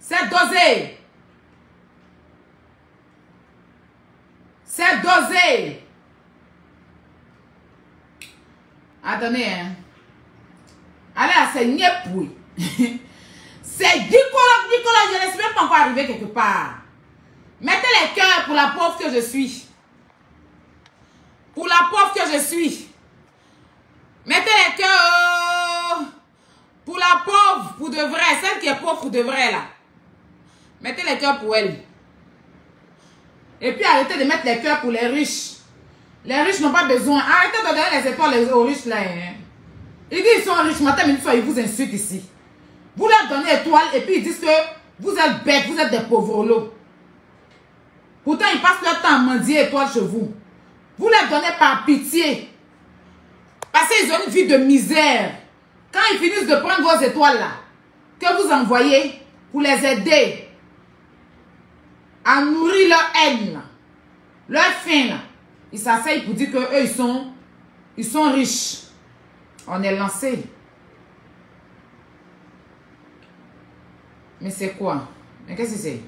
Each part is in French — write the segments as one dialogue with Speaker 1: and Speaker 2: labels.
Speaker 1: C'est dosé. C'est dosé. Attendez, hein. Allez, c'est Niepouille. C'est Nicolas, je ne suis même pas encore arrivé quelque part. Mettez les cœurs pour la pauvre que je suis. Pour la pauvre que je suis. Mettez les cœurs pour la pauvre, pour de vrai. Celle qui est pauvre pour de vrai, là. Mettez les cœurs pour elle. Et puis arrêtez de mettre les cœurs pour les riches. Les riches n'ont pas besoin. Arrêtez de donner les étoiles aux riches, là. Hein. Ils disent qu'ils sont riches. Matin, une fois, ils vous insultent ici. Vous leur donnez étoiles et puis ils disent que vous êtes bêtes, vous êtes des pauvres lots. Pourtant, ils passent leur temps à mendier étoiles chez vous. Vous leur donnez par pitié. Parce qu'ils ont une vie de misère. Quand ils finissent de prendre vos étoiles là, que vous envoyez pour les aider à nourrir leur haine, là, leur faim, là, ils s'asseyent pour dire qu'eux, ils sont riches. On est lancé. Mais c'est quoi? Mais qu'est-ce que c'est?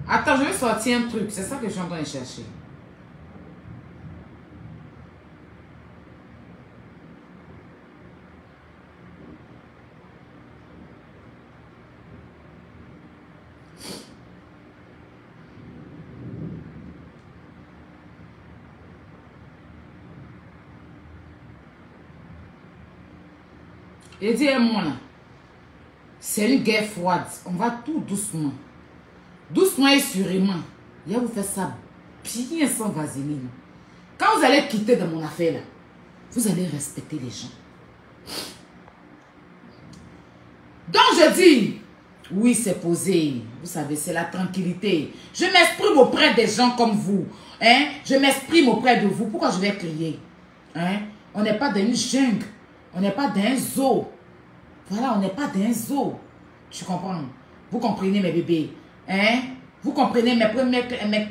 Speaker 1: Attends, je vais sortir un truc. C'est ça que je suis en train de chercher. Et dis moi là, c'est une guerre froide. On va tout doucement. Doucement et sûrement. Il va vous faire ça bien sans vaseline. Quand vous allez quitter de mon affaire là, vous allez respecter les gens. Donc je dis, oui c'est posé. Vous savez, c'est la tranquillité. Je m'exprime auprès des gens comme vous. Hein? Je m'exprime auprès de vous. Pourquoi je vais crier? Hein? On n'est pas dans une jungle. On n'est pas dans un zoo. Voilà, on n'est pas dans un zoo. Tu comprends? Vous comprenez mes bébés? Hein? Vous comprenez mes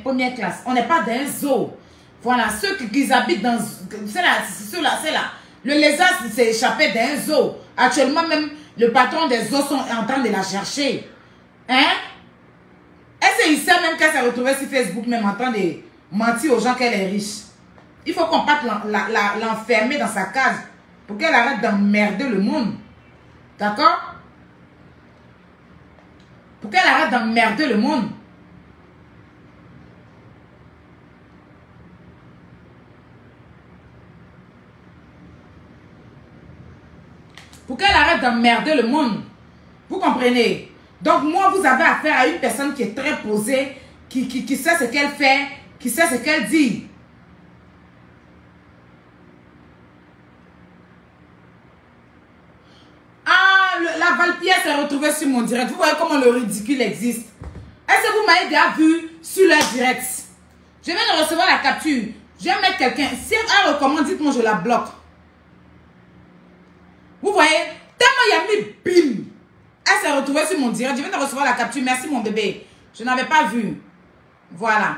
Speaker 1: premières classes? On n'est pas dans un zoo. Voilà, ceux qui habitent dans... C'est là. Le lézard s'est échappé d'un zoo. Actuellement même, le patron des zoos sont en train de la chercher. Hein? Est-ce qu'il sait même qu'elle s'est retrouvée sur Facebook même en train de mentir aux gens qu'elle est riche? Il faut qu'on parte l'enfermer dans sa case pour qu'elle arrête d'emmerder le monde. D'accord? Pour qu'elle arrête d'emmerder le monde. Pour qu'elle arrête d'emmerder le monde. Vous comprenez? Donc moi, vous avez affaire à une personne qui est très posée, qui sait ce qu'elle fait, qui sait ce qu'elle dit. La Valpierre s'est retrouvée sur mon direct. Vous voyez comment le ridicule existe. Est-ce que vous m'avez déjà vu sur leur direct? Je viens de recevoir la capture. Je vais mettre quelqu'un. Si elle recommande, dites-moi, je la bloque. Vous voyez? Tellement il y a mis bim. Elle s'est retrouvée sur mon direct. Je viens de recevoir la capture. Merci mon bébé. Je n'avais pas vu. Voilà.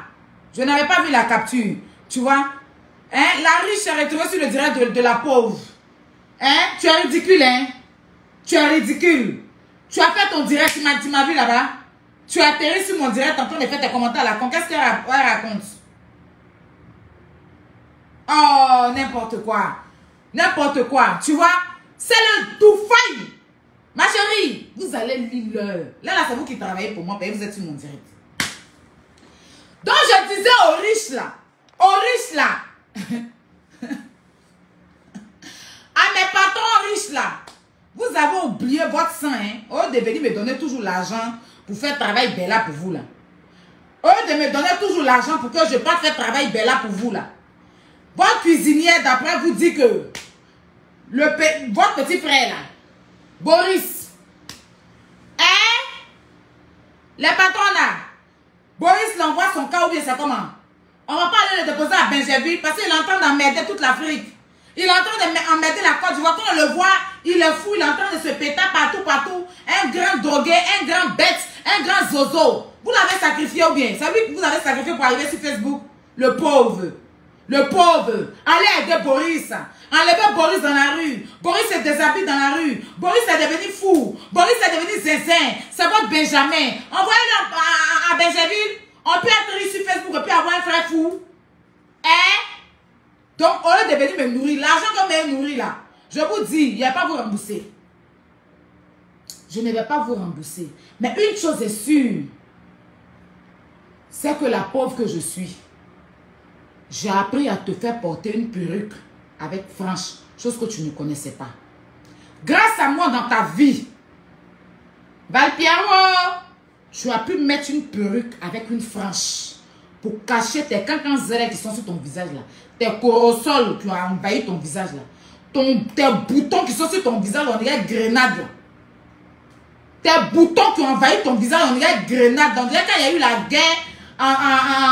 Speaker 1: Je n'avais pas vu la capture. Tu vois? Hein? La riche s'est retrouvée sur le direct de la pauvre. Hein? Tu es ridicule, hein? Tu es ridicule. Tu as fait ton direct, tu m'as vu là-bas. Tu as atterri sur mon direct en train de faire tes commentaires là. Qu'est-ce qu'elle raconte? Oh, n'importe quoi. N'importe quoi. Tu vois? C'est le tout faille. Ma chérie, vous allez lire l'heure. Là, c'est vous qui travaillez pour moi, vous êtes sur mon direct. Donc, je disais aux riches là. À mes patrons riches là. Vous avez oublié votre sang, hein? Au lieu de venir me donner toujours l'argent pour faire travail Bella pour vous, là. Au lieu de me donner toujours l'argent pour que je parte faire travail Bella pour vous, là. Votre cuisinière, d'après, vous dit que votre petit frère, là, Boris, hein? Les patrons, là, Boris l'envoie son cas ou bien c'est comment? On va pas aller le déposer à Benjerville parce qu'il est en train d'emmerder toute l'Afrique. Il est en train d'emmerder la Côte d'Ivoire. Quand on le voit, il est fou, il est en train de se péter partout. Un grand drogué, un grand bête, un grand zozo. Vous l'avez sacrifié ou bien? C'est lui que vous avez sacrifié pour arriver sur Facebook? Le pauvre. Le pauvre, allez aider Boris. Enlevez Boris dans la rue. Boris se déshabille dans la rue. Boris est devenu fou. Boris est devenu zinzin. C'est votre Benjamin. Envoyez-le à Benjaville. On peut être riche sur Facebook et puis avoir un frère fou. Hein? Donc, au lieu de venir me nourrir, l'argent que me nourrir là, je vous dis, il n'y a pas à vous rembourser. Je ne vais pas vous rembourser. Mais une chose est sûre, c'est que la pauvre que je suis, j'ai appris à te faire porter une perruque avec frange, chose que tu ne connaissais pas. Grâce à moi dans ta vie, Valpiero, tu as pu mettre une perruque avec une frange pour cacher tes cancans qui sont sur ton visage là, tes corosols qui ont envahi ton visage là, tes boutons qui sont sur ton visage, on dirait grenade là. Tes boutons qui ont envahi ton visage, on dirait grenade. On dirait quand il y a eu la guerre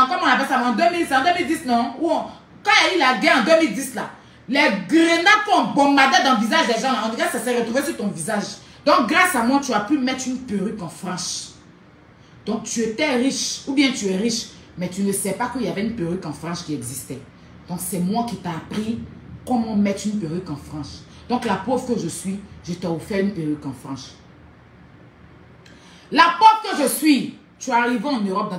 Speaker 1: comment on appelle ça, en 2010 non? Quand il y a eu la guerre en 2010 là, les grenades qui ont bombardé dans le visage des gens là, on dirait que ça s'est retrouvé sur ton visage. Donc grâce à moi, tu as pu mettre une perruque en frange. Donc tu étais riche, ou bien tu es riche, mais tu ne sais pas qu'il y avait une perruque en frange qui existait. Donc c'est moi qui t'ai appris comment mettre une perruque en frange. Donc la pauvre que je suis, je t'ai offert une perruque en frange. La pauvre que je suis, tu es arrivé en Europe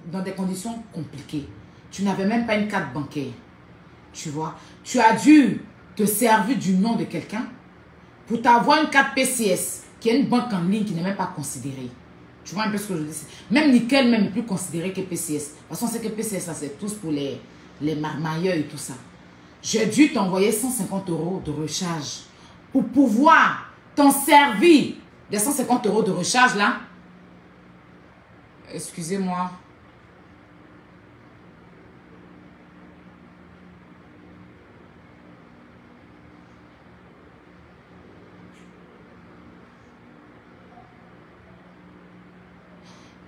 Speaker 1: dans des conditions compliquées. Tu n'avais même pas une carte bancaire. Tu vois, tu as dû te servir du nom de quelqu'un pour t'avoir une carte PCS, qui est une banque en ligne qui n'est même pas considérée. Tu vois un peu ce que je dis? Même Nickel même n'est plus considéré que PCS. De toute façon, c'est que PCS, c'est tous pour les marmailleurs et tout ça. J'ai dû t'envoyer 150 € de recharge pour pouvoir t'en servir des 150 € de recharge là. Excusez-moi.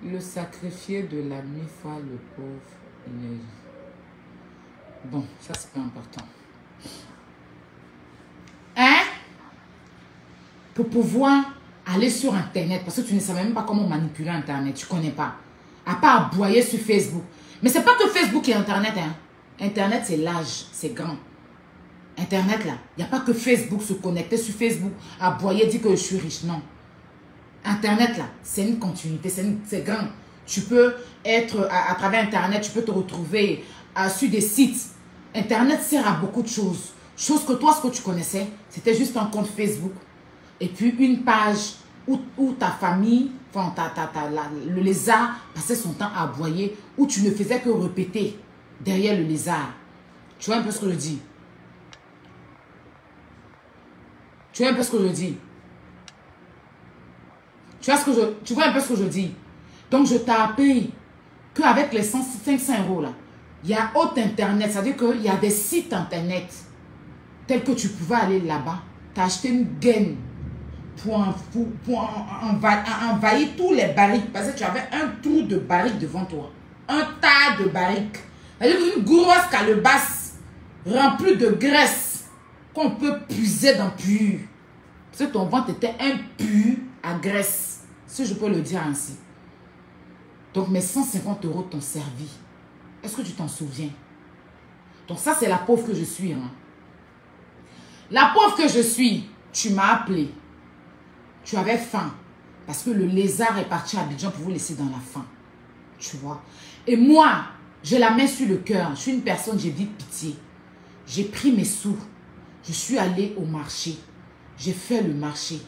Speaker 1: Le sacrifié de la mi-foi, le pauvre. Bon, ça c'est pas important. Hein? Pour pouvoir aller sur Internet, parce que tu ne savais même pas comment manipuler Internet, tu ne connais pas. À part aboyer sur Facebook. Mais c'est pas que Facebook et Internet, hein. Internet c'est large, c'est grand. Internet là, il n'y a pas que Facebook, se connecter sur Facebook, aboyer, dire que je suis riche, non. Internet là, c'est une continuité, c'est grand. Tu peux être à travers Internet, tu peux te retrouver sur des sites. Internet sert à beaucoup de choses. Chose que toi, ce que tu connaissais, c'était juste un compte Facebook. Et puis une page où ta famille, enfin le lézard passait son temps à aboyer, où tu ne faisais que répéter derrière le lézard. Tu vois un peu ce que je dis? Tu vois un peu ce que je dis? Tu vois un peu ce que je dis? Donc, je t'ai appris qu'avec les 500 € là, il y a autre Internet. C'est-à-dire qu'il y a des sites Internet tels que tu pouvais aller là-bas. Tu as acheté une gaine pour envahir tous les barriques. Parce que tu avais un trou de barrique devant toi. Un tas de barriques. C'est-à-dire une grosse calebasse remplie de graisse qu'on peut puiser dans pur. Parce que ton ventre était impur à graisse, si je peux le dire ainsi. Donc mes 150 € t'ont servi. Est-ce que tu t'en souviens? Donc ça c'est la pauvre que je suis. Hein. La pauvre que je suis, tu m'as appelé. Tu avais faim. Parce que le lézard est parti à Abidjan pour vous laisser dans la faim. Tu vois? Et moi, j'ai la main sur le cœur. Je suis une personne, j'ai dit pitié. J'ai pris mes sous. Je suis allée au marché. J'ai fait le marché.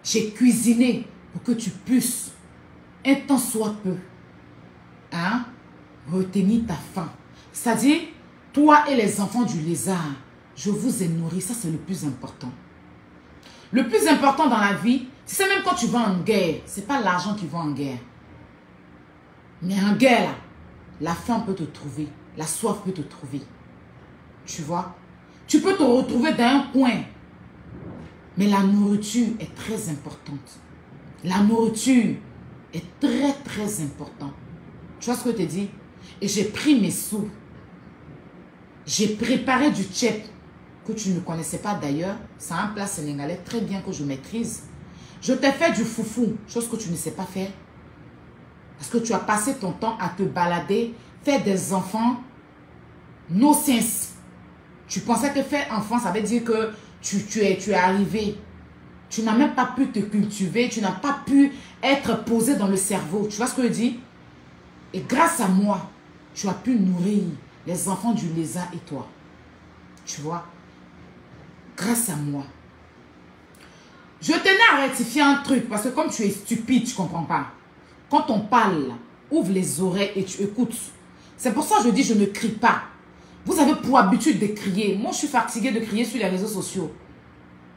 Speaker 1: J'ai cuisiné pour que tu puisses, un temps soit peu, hein, retenir ta faim. C'est-à-dire, toi et les enfants du lézard, je vous ai nourri. Ça, c'est le plus important. Le plus important dans la vie, c'est même quand tu vas en guerre, ce n'est pas l'argent qui va en guerre. Mais en guerre, là, la faim peut te trouver. La soif peut te trouver. Tu vois? Tu peux te retrouver dans un coin. Mais la nourriture est très importante. La nourriture est très, très importante. Tu vois ce que je te dis? Et j'ai pris mes sous. J'ai préparé du tchèp que tu ne connaissais pas d'ailleurs. C'est un plat sénégalais très bien que je maîtrise. Je t'ai fait du foufou, chose que tu ne sais pas faire. Parce que tu as passé ton temps à te balader, faire des enfants No sense. Tu pensais que faire enfant, ça veut dire que tu es arrivé. Tu n'as même pas pu te cultiver. Tu n'as pas pu être posé dans le cerveau. Tu vois ce que je dis? Et grâce à moi, tu as pu nourrir les enfants du lézard et toi. Tu vois? Grâce à moi. Je tenais à rectifier un truc. Parce que comme tu es stupide, tu ne comprends pas. Quand on parle, ouvre les oreilles et tu écoutes. C'est pour ça que je dis je ne crie pas. Vous avez pour habitude de crier. Moi, je suis fatiguée de crier sur les réseaux sociaux.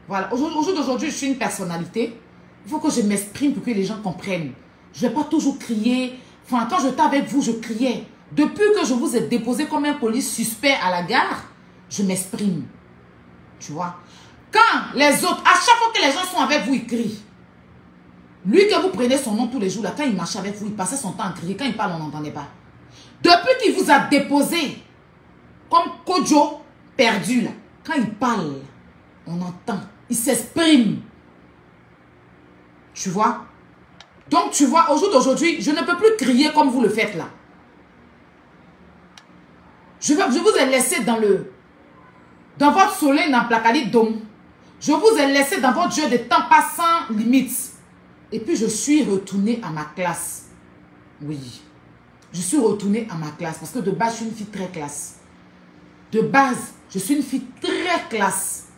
Speaker 1: Voilà. Au jour d'aujourd'hui, je suis une personnalité. Il faut que je m'exprime pour que les gens comprennent. Je ne vais pas toujours crier. Enfin, quand j'étais avec vous, je criais. Depuis que je vous ai déposé comme un police suspect à la gare, je m'exprime. Tu vois. Quand les autres, à chaque fois que les gens sont avec vous, ils crient. Lui que vous prenez son nom tous les jours, là, quand il marchait avec vous, il passait son temps à crier. Quand il parle, on n'entendait pas. Depuis qu'il vous a déposé, comme Kojo perdu, là, quand il parle, on entend. Il s'exprime. Tu vois? Donc, tu vois, au jour d'aujourd'hui, je ne peux plus crier comme vous le faites là. Je vous ai laissé dans votre soleil d'Amplakali Dom. Je vous ai laissé dans votre jeu de temps pas sans limite. Et puis, je suis retournée à ma classe. Oui. Je suis retournée à ma classe. Parce que de base, je suis une fille très classe. De base, je suis une fille très classe.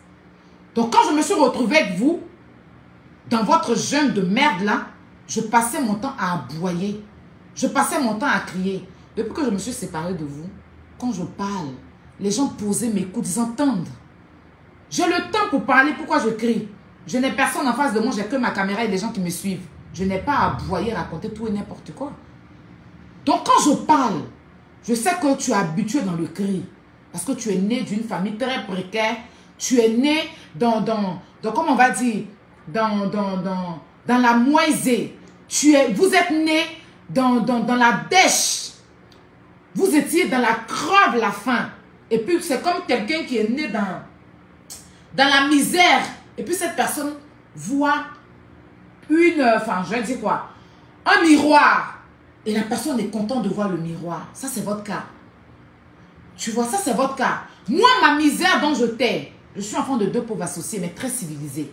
Speaker 1: Donc, quand je me suis retrouvée avec vous, dans votre jeûne de merde là, je passais mon temps à aboyer. Je passais mon temps à crier. Depuis que je me suis séparée de vous, quand je parle, les gens posaient mes coups, ils entendent. J'ai le temps pour parler, pourquoi je crie? Je n'ai personne en face de moi, j'ai que ma caméra et des gens qui me suivent. Je n'ai pas à aboyer, raconter tout et n'importe quoi. Donc quand je parle, je sais que tu es habitué dans le cri. Parce que tu es né d'une famille très précaire. Tu es né dans comment on va dire, dans la moisée. Vous êtes né dans la dèche. Vous étiez dans la creve, la faim. Et puis c'est comme quelqu'un qui est né dans la misère. Et puis cette personne voit enfin je vais dire quoi, un miroir. Et la personne est contente de voir le miroir. Ça c'est votre cas. Tu vois, ça c'est votre cas. Moi, ma misère dont je suis enfant de 2 pauvres associés, mais très civilisés.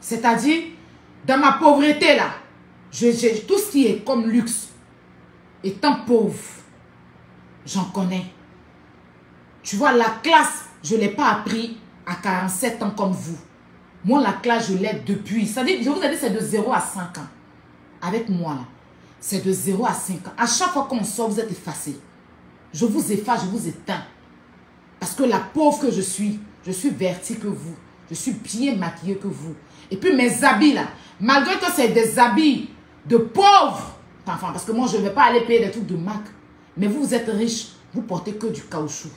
Speaker 1: C'est-à-dire, dans ma pauvreté là, j'ai tout ce qui est comme luxe. Étant pauvre, j'en connais. Tu vois, la classe, je ne l'ai pas appris à 47 ans comme vous. Moi, la classe, je l'ai depuis. C'est-à-dire, je vous ai dit, c'est de 0 à 5 ans. Avec moi là, c'est de 0 à 5 ans. À chaque fois qu'on sort, vous êtes effacés. Je vous efface, je vous éteins. Parce que la pauvre que je suis vertie que vous. Je suis bien maquillée que vous. Et puis mes habits là, malgré que c'est des habits de pauvres, enfin, parce que moi je ne vais pas aller payer des trucs de marque. Mais vous êtes riche, vous portez que du caoutchouc.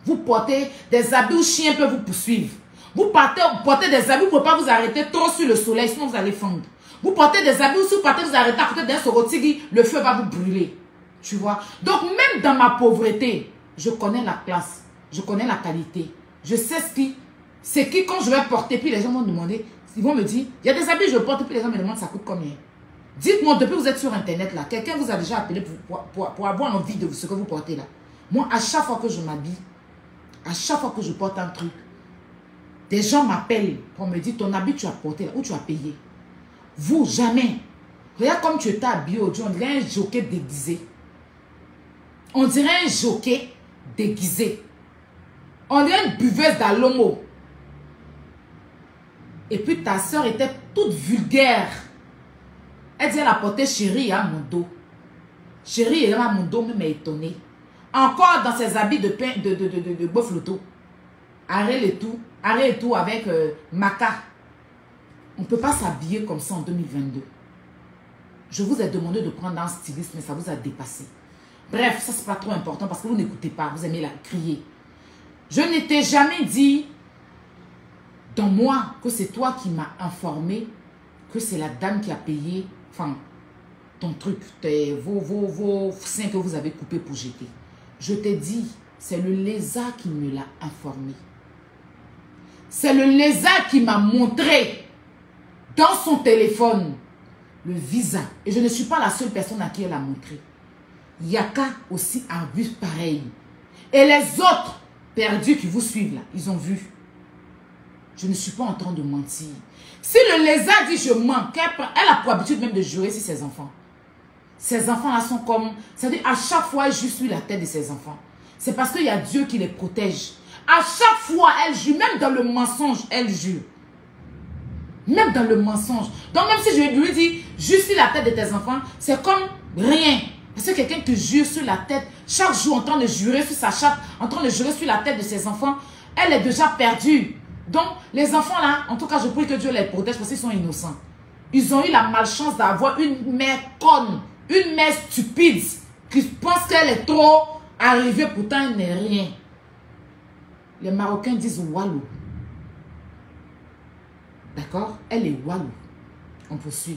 Speaker 1: Vous portez des habits où chien peut vous poursuivre. Vous portez des habits, vous ne pouvez pas vous arrêter trop sur le soleil, sinon vous allez fondre. Vous portez des habits où si vous partez vous arrêter à côté d'un sorotigi, le feu va vous brûler. Tu vois? Donc même dans ma pauvreté, je connais la classe, je connais la qualité. Je sais c'est qui quand je vais porter, puis les gens vont me demander, ils vont me dire, il y a des habits que je porte, puis les gens me demandent ça coûte combien. Dites-moi, depuis que vous êtes sur internet là, quelqu'un vous a déjà appelé pour avoir envie de ce que vous portez là. Moi, à chaque fois que je m'habille, à chaque fois que je porte un truc, des gens m'appellent pour me dire, ton habit tu as porté là, où tu as payé. Vous, jamais. Regarde comme tu étais habillé aujourd'hui, on dirait un jockey déguisé. On dirait un jockey déguisé. On dirait une buveuse d'alomo. Et puis ta soeur était toute vulgaire. Elle dit, elle a porté chérie à mon dos. Chérie est à mon dos, même étonnée. Encore dans ses habits de pain, de boeuf loto. Arrête et tout avec maca. On ne peut pas s'habiller comme ça en 2022. Je vous ai demandé de prendre un styliste, mais ça vous a dépassé. Bref, ça c'est pas trop important parce que vous n'écoutez pas, vous aimez la crier. Je ne t'ai jamais dit dans moi que c'est toi qui m'as informé que c'est la dame qui a payé, enfin, ton truc, vos seins que vous avez coupés pour jeter. Je t'ai dit, c'est le lézard qui me l'a informé. C'est le lézard qui m'a montré dans son téléphone le visa. Et je ne suis pas la seule personne à qui elle a montré. Yaka aussi a vu pareil. Et les autres perdus qui vous suivent là, ils ont vu. Je ne suis pas en train de mentir. Si le lézard dit je mens, elle a pour habitude même de jurer sur ses enfants. Ces enfants-là sont comme... C'est-à-dire, à chaque fois, elle jure sur la tête de ses enfants. C'est parce qu'il y a Dieu qui les protège. À chaque fois, elle jure. Même dans le mensonge, elle jure. Même dans le mensonge. Donc, même si je lui dis, jure sur la tête de tes enfants, c'est comme rien. Parce que quelqu'un te jure sur la tête, chaque jour, en train de jurer sur sa chatte, en train de jurer sur la tête de ses enfants, elle est déjà perdue. Donc, les enfants-là, en tout cas, je prie que Dieu les protège parce qu'ils sont innocents. Ils ont eu la malchance d'avoir une mère conne. Une mère stupide qui pense qu'elle est trop arrivée, pourtant elle n'est rien. Les Marocains disent Walou. D'accord? Elle est Walou. On poursuit.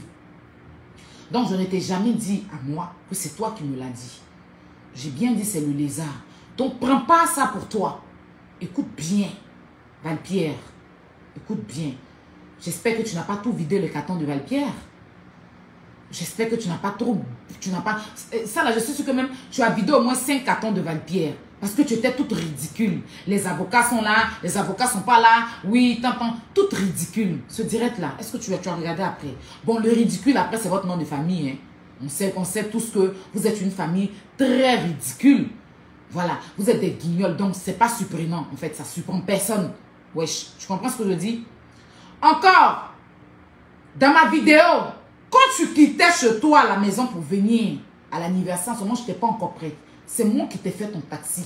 Speaker 1: Donc je ne t'ai jamais dit à moi que c'est toi qui me l'as dit. J'ai bien dit c'est le lézard. Donc prends pas ça pour toi. Écoute bien, Valpierre. Écoute bien. J'espère que tu n'as pas tout vidé le carton de Valpierre. J'espère que tu n'as pas trop... Ça là, je suis sûre que même tu as vidé au moins 5 cartons de Valpierre. Parce que tu étais toute ridicule. Les avocats sont là, les avocats sont pas là. Oui, t'entends, toute ridicule. Ce direct là, est-ce que tu as regardé après? Bon, le ridicule après, c'est votre nom de famille. Hein. On sait tous que vous êtes une famille très ridicule. Voilà, vous êtes des guignols, donc c'est pas surprenant. En fait, ça surprend personne. Wesh, tu comprends ce que je dis? Encore, dans ma vidéo... Quand tu quittais chez toi à la maison pour venir à l'anniversaire, seulement je n'étais pas encore prête. C'est moi qui t'ai fait ton taxi.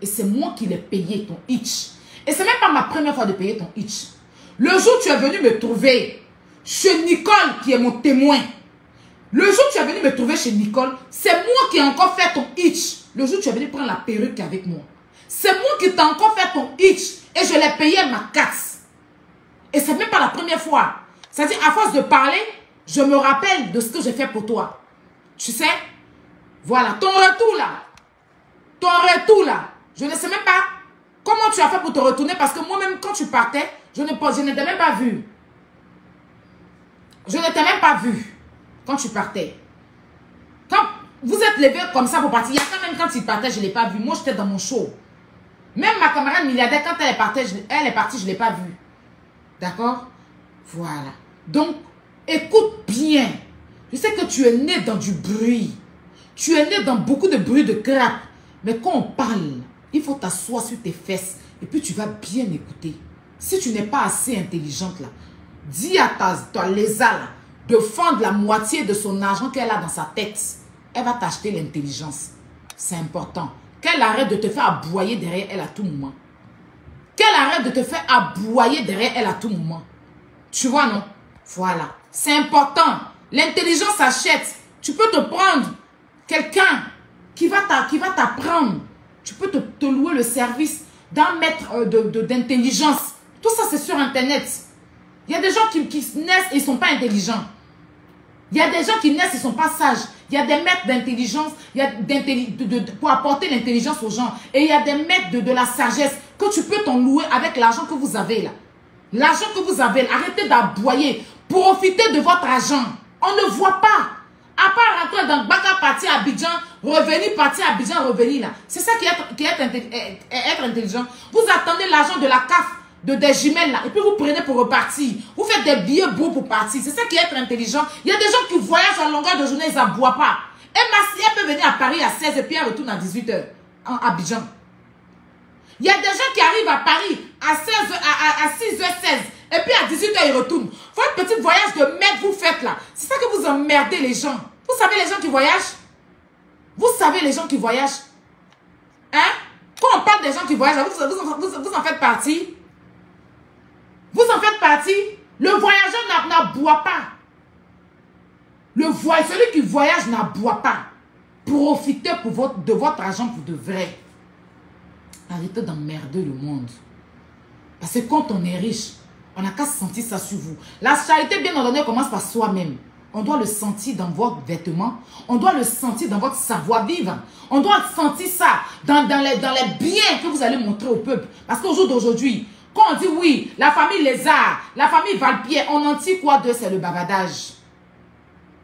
Speaker 1: Et c'est moi qui l'ai payé, ton hitch. Et c'est même pas ma première fois de payer ton hitch. Le jour où tu es venu me trouver chez Nicole, qui est mon témoin. Le jour où tu es venu me trouver chez Nicole, c'est moi qui ai encore fait ton hitch. Le jour où tu es venu prendre la perruque avec moi. C'est moi qui t'ai encore fait ton hitch. Et je l'ai payé ma casse. Et c'est même pas la première fois. C'est-à-dire, à force de parler... Je me rappelle de ce que j'ai fait pour toi. Tu sais? Voilà, ton retour là. Ton retour là. Je ne sais même pas comment tu as fait pour te retourner parce que moi-même, quand tu partais, je ne t'ai même pas vu. Je ne t'ai même pas vu quand tu partais. Quand vous êtes levé comme ça pour partir, il y a quand même quand il partait, je ne l'ai pas vu. Moi, j'étais dans mon show. Même ma camarade milliardaire, quand elle est partie, je ne l'ai pas vue. D'accord? Voilà. Donc, écoute bien. Je sais que tu es né dans du bruit. Tu es né dans beaucoup de bruit de crap. Mais quand on parle, il faut t'asseoir sur tes fesses. Et puis tu vas bien écouter. Si tu n'es pas assez intelligente là, dis à ta lézard là, de fendre la moitié de son argent qu'elle a dans sa tête. Elle va t'acheter l'intelligence. C'est important. Qu'elle arrête de te faire aboyer derrière elle à tout moment. Qu'elle arrête de te faire aboyer derrière elle à tout moment. Tu vois, non? Voilà. C'est important. L'intelligence s'achète. Tu peux te prendre quelqu'un qui va t'apprendre. Tu peux te louer le service d'un maître d'intelligence. Tout ça, c'est sur Internet. Il y a des gens qui naissent et ils ne sont pas intelligents. Il y a des gens qui naissent et ne sont pas sages. Il y a des maîtres d'intelligence pour apporter l'intelligence aux gens. Et il y a des maîtres de la sagesse que tu peux t'en louer avec l'argent que vous avez là. L'argent que vous avez, arrêtez d'aboyer. Profitez de votre argent. On ne voit pas. À part rentrer dans Baka, partir à Abidjan, revenir, partir à Abidjan, revenir là. C'est ça qui est être intelligent. Vous attendez l'argent de la CAF, des jumelles là, et puis vous prenez pour repartir. Vous faites des billets beaux pour partir. C'est ça qui est être intelligent. Il y a des gens qui voyagent à longueur de journée, ils n'aboient pas. Et elle peut venir à Paris à 16 et puis elle retourne à 18 h en Abidjan. Il y a des gens qui arrivent à Paris à 6h16 et puis à 18 h ils retournent. Votre petit voyage de merde vous faites là. C'est ça que vous emmerdez les gens. Vous savez les gens qui voyagent? Vous savez les gens qui voyagent? Hein? Quand on parle des gens qui voyagent, vous en faites partie? Vous en faites partie? Le voyageur n'aboie pas. Celui qui voyage n'aboie pas. Profitez de votre argent pour de vrai. Arrêtez d'emmerder le monde. Parce que quand on est riche, on n'a qu'à sentir ça sur vous. La charité bien ordonnée commence par soi-même. On doit le sentir dans vos vêtements. On doit le sentir dans votre savoir-vivre. On doit sentir ça dans les biens que vous allez montrer au peuple. Parce qu'au jour d'aujourd'hui, quand on dit oui, la famille Lézard, la famille Valpierre, on en tire quoi d'eux? C'est le bavardage.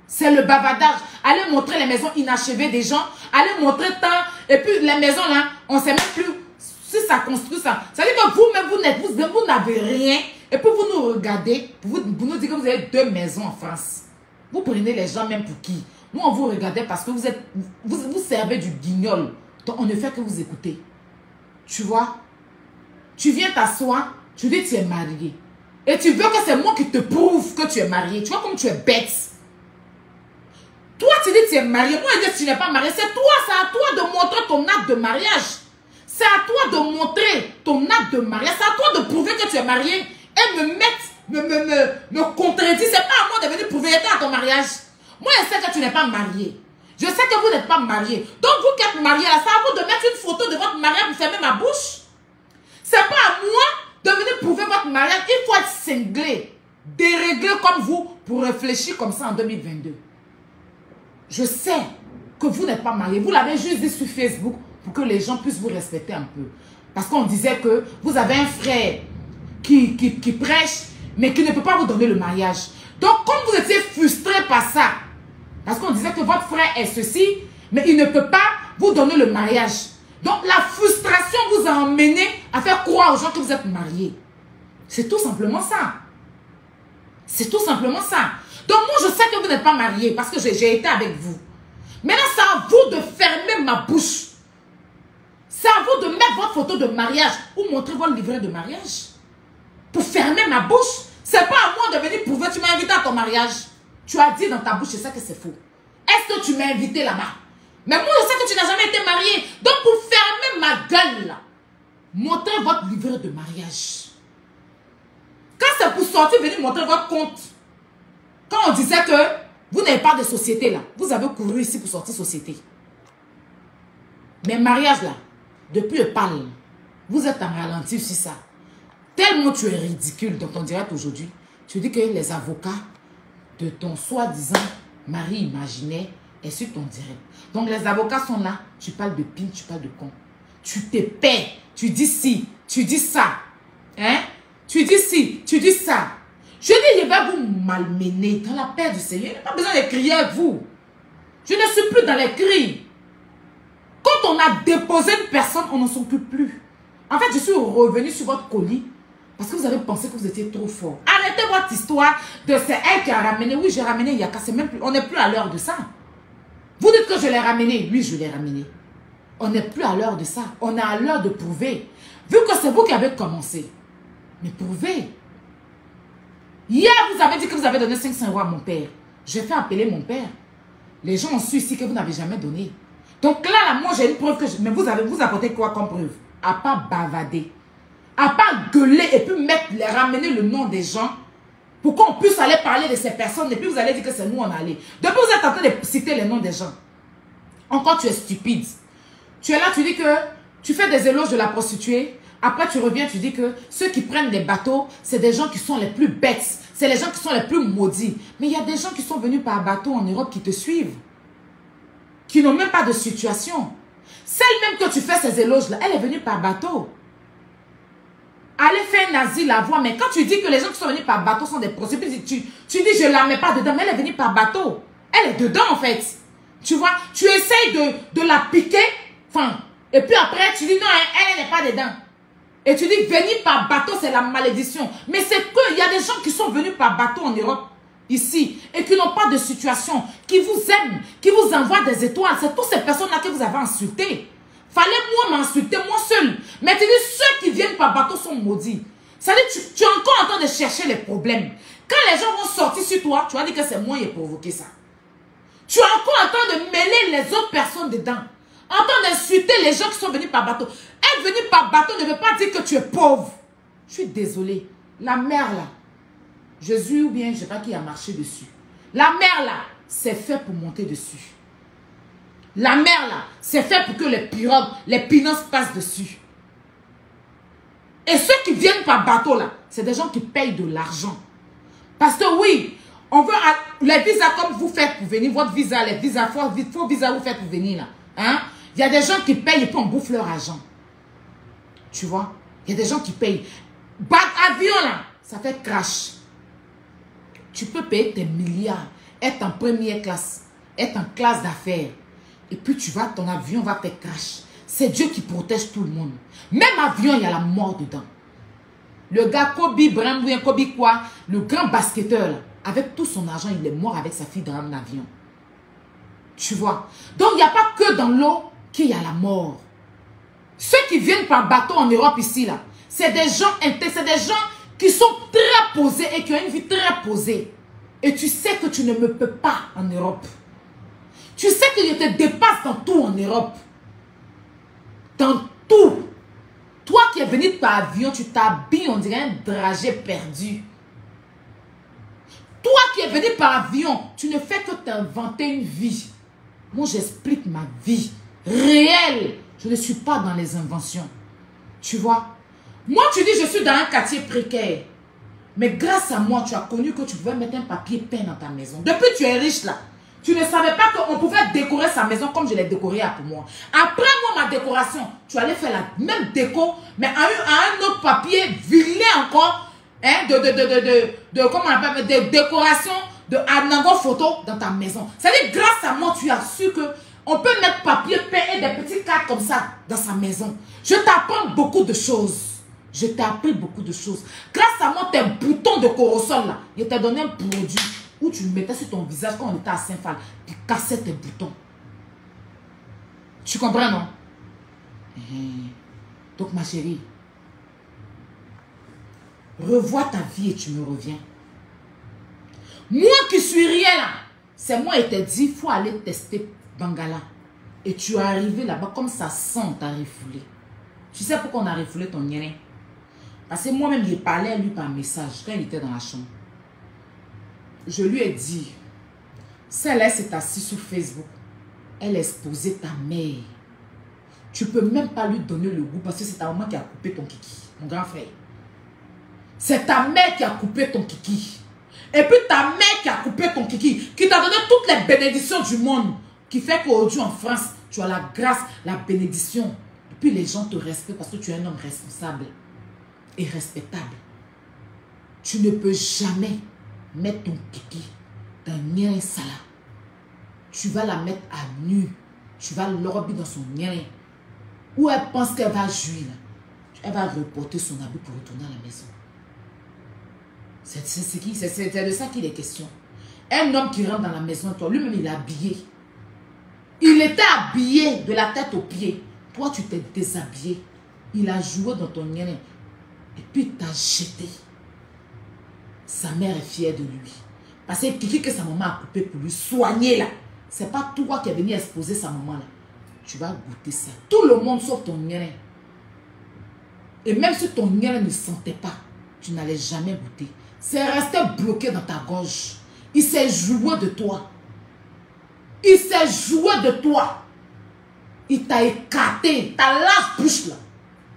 Speaker 1: C'est le bavardage. Allez montrer les maisons inachevées des gens. Allez montrer tant Et puis les maisons là, on ne sait même plus si ça construit ça. Ça veut dire que vous-même, vous n'avez rien. Et puis vous nous regardez, vous nous dites que vous avez 2 maisons en France. Vous prenez les gens même pour qui? Nous, on vous regardait parce que vous servez du guignol. Donc, on ne fait que vous écouter. Tu vois? Tu viens t'asseoir, tu dis que tu es marié. Et tu veux que c'est moi qui te prouve que tu es marié. Tu vois comme tu es bête. Toi, tu dis que tu es marié. Moi, je dis que tu n'es pas marié. C'est à toi de montrer ton acte de mariage. C'est à toi de montrer ton acte de mariage. C'est à toi de prouver que tu es marié. Et me contredire. C'est pas à moi de venir prouver à ton mariage. Moi, je sais que tu n'es pas marié. Je sais que vous n'êtes pas marié. Donc, vous qui êtes marié, là, c'est à vous de mettre une photo de votre mariage pour fermer ma bouche. C'est pas à moi de venir prouver votre mariage. Il faut être cinglé, déréglé comme vous pour réfléchir comme ça en 2022. Je sais que vous n'êtes pas marié. Vous l'avez juste dit sur Facebook pour que les gens puissent vous respecter un peu. Parce qu'on disait que vous avez un frère qui prêche, mais qui ne peut pas vous donner le mariage. Donc, comme vous étiez frustré par ça, parce qu'on disait que votre frère est ceci, mais il ne peut pas vous donner le mariage. Donc, la frustration vous a emmené à faire croire aux gens que vous êtes mariés. C'est tout simplement ça. C'est tout simplement ça. Donc, moi, je sais que vous n'êtes pas mariés parce que j'ai été avec vous. Maintenant, c'est à vous de fermer ma bouche. C'est à vous de mettre votre photo de mariage ou montrer votre livret de mariage. Pour fermer ma bouche. C'est pas à moi de venir prouver. Tu m'as invité à ton mariage. Tu as dit dans ta bouche, je sais que c'est faux. Est-ce que tu m'as invité là-bas? Mais moi, je sais que tu n'as jamais été marié. Donc, pour fermer ma gueule, là, montrez votre livret de mariage. Quand c'est pour sortir, venez montrer votre compte. Quand on disait que vous n'avez pas de société, là, vous avez couru ici pour sortir société. Mais mariage, là, depuis le parle, vous êtes en ralenti sur ça. Tellement tu es ridicule dans ton direct aujourd'hui. Tu dis que les avocats de ton soi-disant mari imaginaire est sur ton direct. Donc les avocats sont là, tu parles de pile, tu parles de con. Tu te paies, tu dis ci, tu dis ça. Hein? Tu dis ci, tu dis ça. Je dis, je vais vous malmener dans la paix du Seigneur. Il n'y a pas besoin de crier avec vous. Je ne suis plus dans les cris. Quand on a déposé une personne, on ne s'occupe plus. En fait, je suis revenu sur votre colis parce que vous avez pensé que vous étiez trop fort. Arrêtez votre histoire de c'est elle qui a ramené. Oui, j'ai ramené Yaka, c'est même plus, on n'est plus à l'heure de ça. Vous dites que je l'ai ramené. Oui, je l'ai ramené. On n'est plus à l'heure de ça. On est à l'heure de prouver. Vu que c'est vous qui avez commencé. Mais prouvez. Hier, vous avez dit que vous avez donné 500 € à mon père. J'ai fait appeler mon père. Les gens ont su ici que vous n'avez jamais donné. Donc là, moi, j'ai une preuve que... Mais vous apportez quoi comme preuve? À pas bavader. À pas gueuler et puis ramener le nom des gens pour qu'on puisse aller parler de ces personnes. Et puis vous allez dire que c'est nous on allait. Depuis vous êtes en train de citer les noms des gens. Encore tu es stupide. Tu es là, tu dis que tu fais des éloges de la prostituée. Après tu reviens, tu dis que ceux qui prennent des bateaux, c'est des gens qui sont les plus bêtes. C'est les gens qui sont les plus maudits. Mais il y a des gens qui sont venus par bateau en Europe qui te suivent. Qui n'ont même pas de situation. Celle même que tu fais ces éloges-là, elle est venue par bateau. Allez faire un asile la voix, mais quand tu dis que les gens qui sont venus par bateau sont des prostituées, tu dis je ne la mets pas dedans, mais elle est venue par bateau. Elle est dedans en fait. Tu vois, tu essayes de la piquer, enfin, et puis après tu dis non, elle n'est pas dedans. Et tu dis venir par bateau, c'est la malédiction. Mais c'est qu'il y a des gens qui sont venus par bateau en Europe, ici, et qui n'ont pas de situation, qui vous aiment, qui vous envoient des étoiles. C'est toutes ces personnes-là que vous avez insultées. Fallait moi m'insulter, moi seul. Mais tu dis, ceux qui viennent par bateau sont maudits. Ça veut dire, tu es encore en train de chercher les problèmes. Quand les gens vont sortir sur toi, tu vas dire que c'est moi qui ai provoqué ça. Tu es encore en train de mêler les autres personnes dedans. En train d'insulter les gens qui sont venus par bateau. Être venu par bateau ne veut pas dire que tu es pauvre. Je suis désolée. La mer là, Jésus ou bien je ne sais pas qui a marché dessus. La mer là, c'est fait pour monter dessus. La mer là, c'est fait pour que les pirogues, les pinons passent dessus. Et ceux qui viennent par bateau là, c'est des gens qui payent de l'argent. Parce que oui, on veut les visas comme vous faites pour venir, votre visa, les visas, faux visas vous faites pour venir là. Hein? Il y a des gens qui payent et puis on bouffe leur argent. Tu vois? Il y a des gens qui payent. Avion là, ça fait crash. Tu peux payer tes milliards, être en première classe, être en classe d'affaires. Et puis ton avion va faire crash. C'est Dieu qui protège tout le monde. Même avion, il y a la mort dedans. Le gars Kobe Bryant, Kobe quoi, le grand basketteur, là, avec tout son argent, il est mort avec sa fille dans un avion. Tu vois. Donc, il n'y a pas que dans l'eau qu'il y a la mort. Ceux qui viennent par bateau en Europe ici, là, c'est des gens c'est des gens qui sont très posés et qui ont une vie très posée. Et tu sais que tu ne me peux pas en Europe. Tu sais que je te dépasse dans tout en Europe. Dans tout. Toi qui es venu par avion, tu t'habilles, on dirait un dragé perdu. Toi qui es venu par avion, tu ne fais que t'inventer une vie. Moi, j'explique ma vie réelle. Je ne suis pas dans les inventions. Tu vois? Moi, tu dis, je suis dans un quartier précaire. Mais grâce à moi, tu as connu que tu pouvais mettre un papier peint dans ta maison. Depuis que tu es riche là, tu ne savais pas qu'on pouvait décorer sa maison comme je l'ai décorée pour moi. Après moi, ma décoration, tu allais faire la même déco, mais à un autre papier vilain encore, hein, comment on appelle, de décoration, de anango photo dans ta maison. C'est-à-dire, grâce à moi, tu as su que on peut mettre papier peint et des petits cartes comme ça dans sa maison. Je t'apprends beaucoup de choses. Je t'ai appris beaucoup de choses. Grâce à moi, tes boutons de corosol là, je t'ai donné un produit où tu le mettais sur ton visage quand on était à Saint-Phal, tu cassais tes boutons. Tu comprends, non? Donc, ma chérie, revois ta vie et tu me reviens. Moi qui suis rien là, c'est moi qui t'ai dit, il faut aller tester Bangala. Et tu es arrivé là-bas, comme ça sent, on t'a refoulé. Tu sais pourquoi on a refoulé ton nien? Parce que moi-même, il parlait à lui par message quand il était dans la chambre. Je lui ai dit, celle-là s'est assise sur Facebook. Elle a exposé ta mère. Tu ne peux même pas lui donner le goût parce que c'est ta maman qui a coupé ton kiki, mon grand frère. C'est ta mère qui a coupé ton kiki. Et puis ta mère qui a coupé ton kiki, qui t'a donné toutes les bénédictions du monde, qui fait qu'aujourd'hui en France, tu as la grâce, la bénédiction. Et puis les gens te respectent parce que tu es un homme responsable et respectable. Tu ne peux jamais mettre ton kiki dans nien sala. Tu vas la mettre à nu. Tu vas l'orbi dans son nien. Où elle pense qu'elle va jouir. Elle va reporter son habit pour retourner à la maison. C'est de ça qu'il est question. Un homme qui rentre dans la maison, toi, lui-même il est habillé. Il était habillé de la tête aux pieds. Toi, tu t'es déshabillé. Il a joué dans ton nien. Et puis il t'a jeté. Sa mère est fière de lui. Parce que Kiki que sa maman a coupé pour lui soigner là. C'est pas toi qui es venu exposer sa maman là. Tu vas goûter ça. Tout le monde sauf ton nien. Et même si ton nien ne sentait pas, tu n'allais jamais goûter. C'est resté bloqué dans ta gorge. Il s'est joué de toi. Il s'est joué de toi. Il t'a écarté. Ta large bouche là.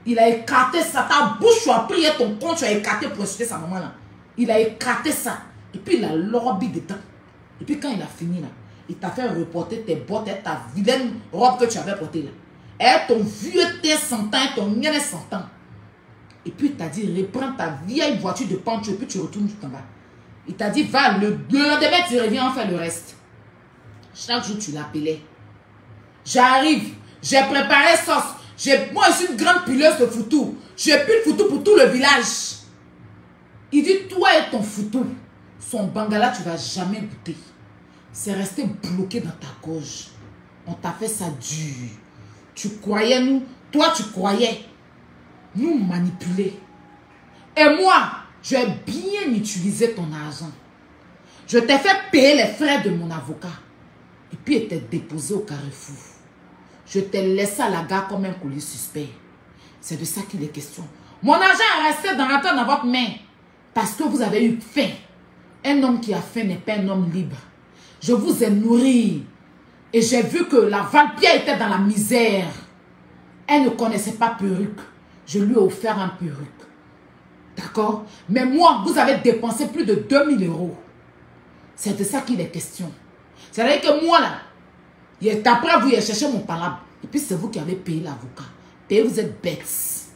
Speaker 1: Il a écarté ça. Ta bouche, tu as pris ton compte, tu as écarté pour insulter sa maman là. Il a écarté ça. Et puis il a l'orbi dedans. Et puis quand il a fini là, il t'a fait reporter tes bottes et ta vilaine robe que tu avais portée là. Et ton vieux thé 100 ans et ton mien 100 ans. Et puis il t'a dit, reprends ta vieille voiture de peinture et puis tu retournes tout en bas. Il t'a dit, va, le lendemain tu reviens, on fait le reste. Chaque jour tu l'appelais. J'arrive, j'ai préparé sauce. Moi je suis une grande pileuse de foutou. J'ai pris le foutou pour tout le village. Il dit, toi et ton foutou, son bangala, tu ne vas jamais goûter. C'est resté bloqué dans ta gorge. On t'a fait ça dur. Tu croyais nous, toi tu croyais nous manipuler. Et moi, j'ai bien utilisé ton argent. Je t'ai fait payer les frais de mon avocat. Et puis il était déposé au Carrefour. Je t'ai laissé à la gare comme un colis suspect. C'est de ça qu'il est question. Mon argent est resté dans votre main. Parce que vous avez eu faim. Un homme qui a faim n'est pas un homme libre. Je vous ai nourri. Et j'ai vu que la Valpierre était dans la misère. Elle ne connaissait pas perruque. Je lui ai offert un perruque. D'accord? Mais moi, vous avez dépensé plus de 2000 €. C'est de ça qu'il est question. C'est-à-dire que moi, là, après vous, il a cherché mon palabre. Et puis c'est vous qui avez payé l'avocat. Et vous êtes bêtes.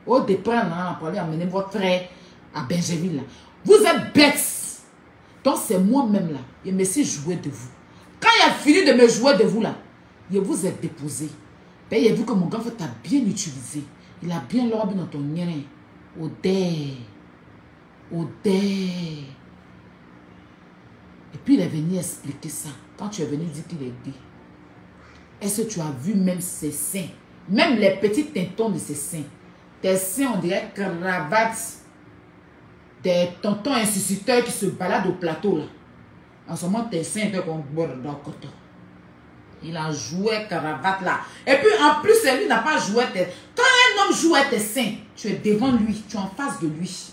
Speaker 1: Au départ, on a amené votre frère à Benjamin là. Vous êtes bêtes. Donc c'est moi-même là. Je me suis joué de vous. Quand il a fini de me jouer de vous là, Je vous ai déposé. Ben, il a vu que mon grand frère t'a bien utilisé. Il a bien l'orbe dans ton nien. Odeur. Odeur. Et puis il est venu expliquer ça. Quand tu es venu dire qu'il est gay. Est-ce que tu as vu même ses seins? Même les petits tintons de ses seins. Tes seins, on dirait cravates des tontons insusciteurs qui se baladent au plateau là. En ce moment, tes seins étaient comme bord dans le coton. Il a joué cravate là. Et puis en plus, lui n'a pas joué tes... Quand un homme joue à tes seins, tu es devant lui, tu es en face de lui.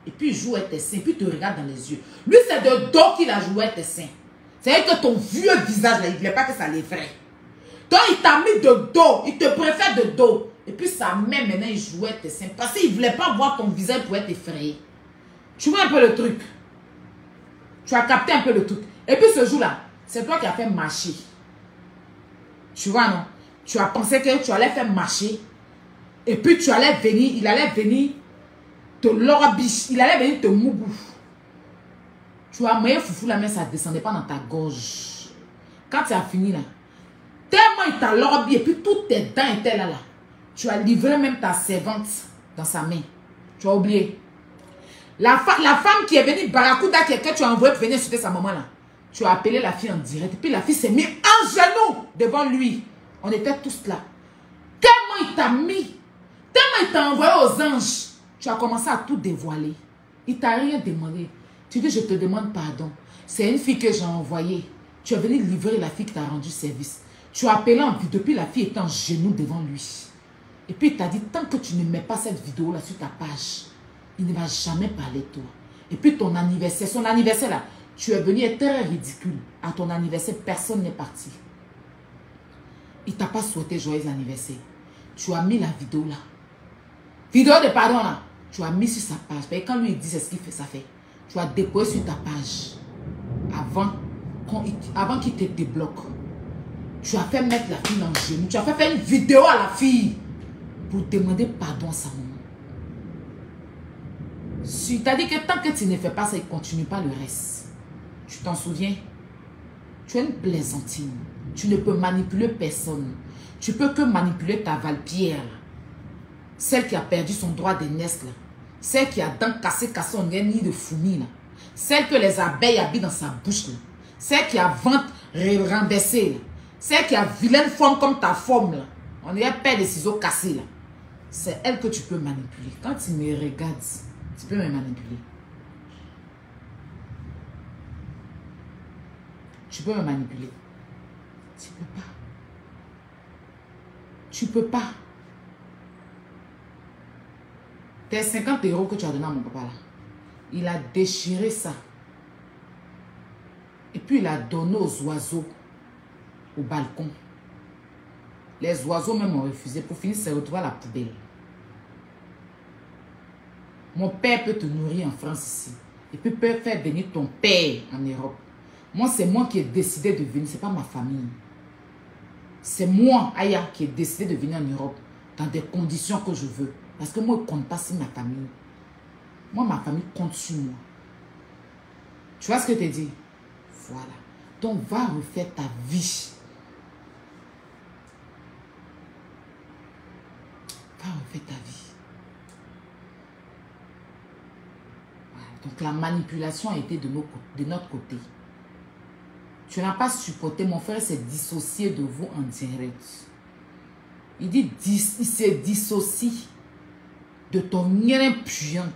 Speaker 1: Et puis il joue à tes seins, puis il te regarde dans les yeux. Lui, c'est de dos qu'il a joué à tes seins. C'est-à-dire que ton vieux visage là, il ne voulait pas que ça l'effraie. Donc il t'a mis de dos, il te préfère de dos. Et puis sa main maintenant, il jouait tes seins. Parce qu'il ne voulait pas voir ton visage pour être effrayé. Tu vois un peu le truc. Tu as capté un peu le truc. Et puis ce jour-là, c'est toi qui as fait marcher. Tu vois, non? Tu as pensé que tu allais faire marcher. Et puis tu allais venir, il allait venir te l'orabiche. Il allait venir te mougou. Tu as moyen foufou là, mais ça ne descendait pas dans ta gorge. Quand tu as fini là, tellement il t'a l'orabi et puis toutes tes dents étaient là. Tu as livré même ta servante dans sa main. Tu as oublié. La femme qui est venue, Barakouda, que tu as envoyé pour venir insulter sa maman là. Tu as appelé la fille en direct. Et puis la fille s'est mise en genoux devant lui. On était tous là. Tellement il t'a mis. Tellement il t'a envoyé aux anges. Tu as commencé à tout dévoiler. Il t'a rien demandé. Tu dis, je te demande pardon. C'est une fille que j'ai envoyée. Tu es venu livrer la fille qui t'a rendu service. Tu as appelé en vidéo. Depuis la fille était en genoux devant lui. Et puis il t'a dit, tant que tu ne mets pas cette vidéo là sur ta page, il ne va jamais parler de toi. Et puis ton anniversaire, son anniversaire là, tu es venu être très ridicule. À ton anniversaire, personne n'est parti. Il ne t'a pas souhaité joyeux anniversaire. Tu as mis la vidéo là. Vidéo de pardon là. Tu as mis sur sa page. Et quand lui il dit c'est ce qu'il fait, ça fait. Tu as déposé sur ta page. Avant qu'il te débloque. Tu as fait mettre la fille en genou. Tu as fait faire une vidéo à la fille. Pour demander pardon à sa maman. Tu t'as dit que tant que tu ne fais pas ça, il ne continue pas le reste. Tu t'en souviens? Tu es une plaisantine. Tu ne peux manipuler personne. Tu peux que manipuler ta valpierre. Celle qui a perdu son droit d'aînesse là. Celle qui a dents cassées son nid de fourmi là. Celle que les abeilles habitent dans sa bouche là. Celle qui a ventre renversé là. Celle qui a vilaine forme comme ta forme là. On est père des ciseaux cassés là. C'est elle que tu peux manipuler. Quand tu me regardes, tu peux me manipuler. Tu peux me manipuler. Tu peux pas. Tu peux pas. Tes 50 € que tu as donné à mon papa là, il a déchiré ça. Et puis il a donné aux oiseaux au balcon. Les oiseaux même ont refusé. Pour finir, se retrouver à la poubelle. Mon père peut te nourrir en France ici. Et puis peut faire venir ton père en Europe. Moi, c'est moi qui ai décidé de venir. Ce n'est pas ma famille. C'est moi, Aya, qui ai décidé de venir en Europe. Dans des conditions que je veux. Parce que moi, je ne compte pas sur ma famille. Moi, ma famille compte sur moi. Tu vois ce que je te dis? Voilà. Donc, va refaire ta vie. Va refaire ta vie. Voilà. Donc, la manipulation a été de notre côté. Tu n'as pas supporté. Mon frère s'est dissocié de vous en direct. Il dit, il se dissocie de ton nien puant.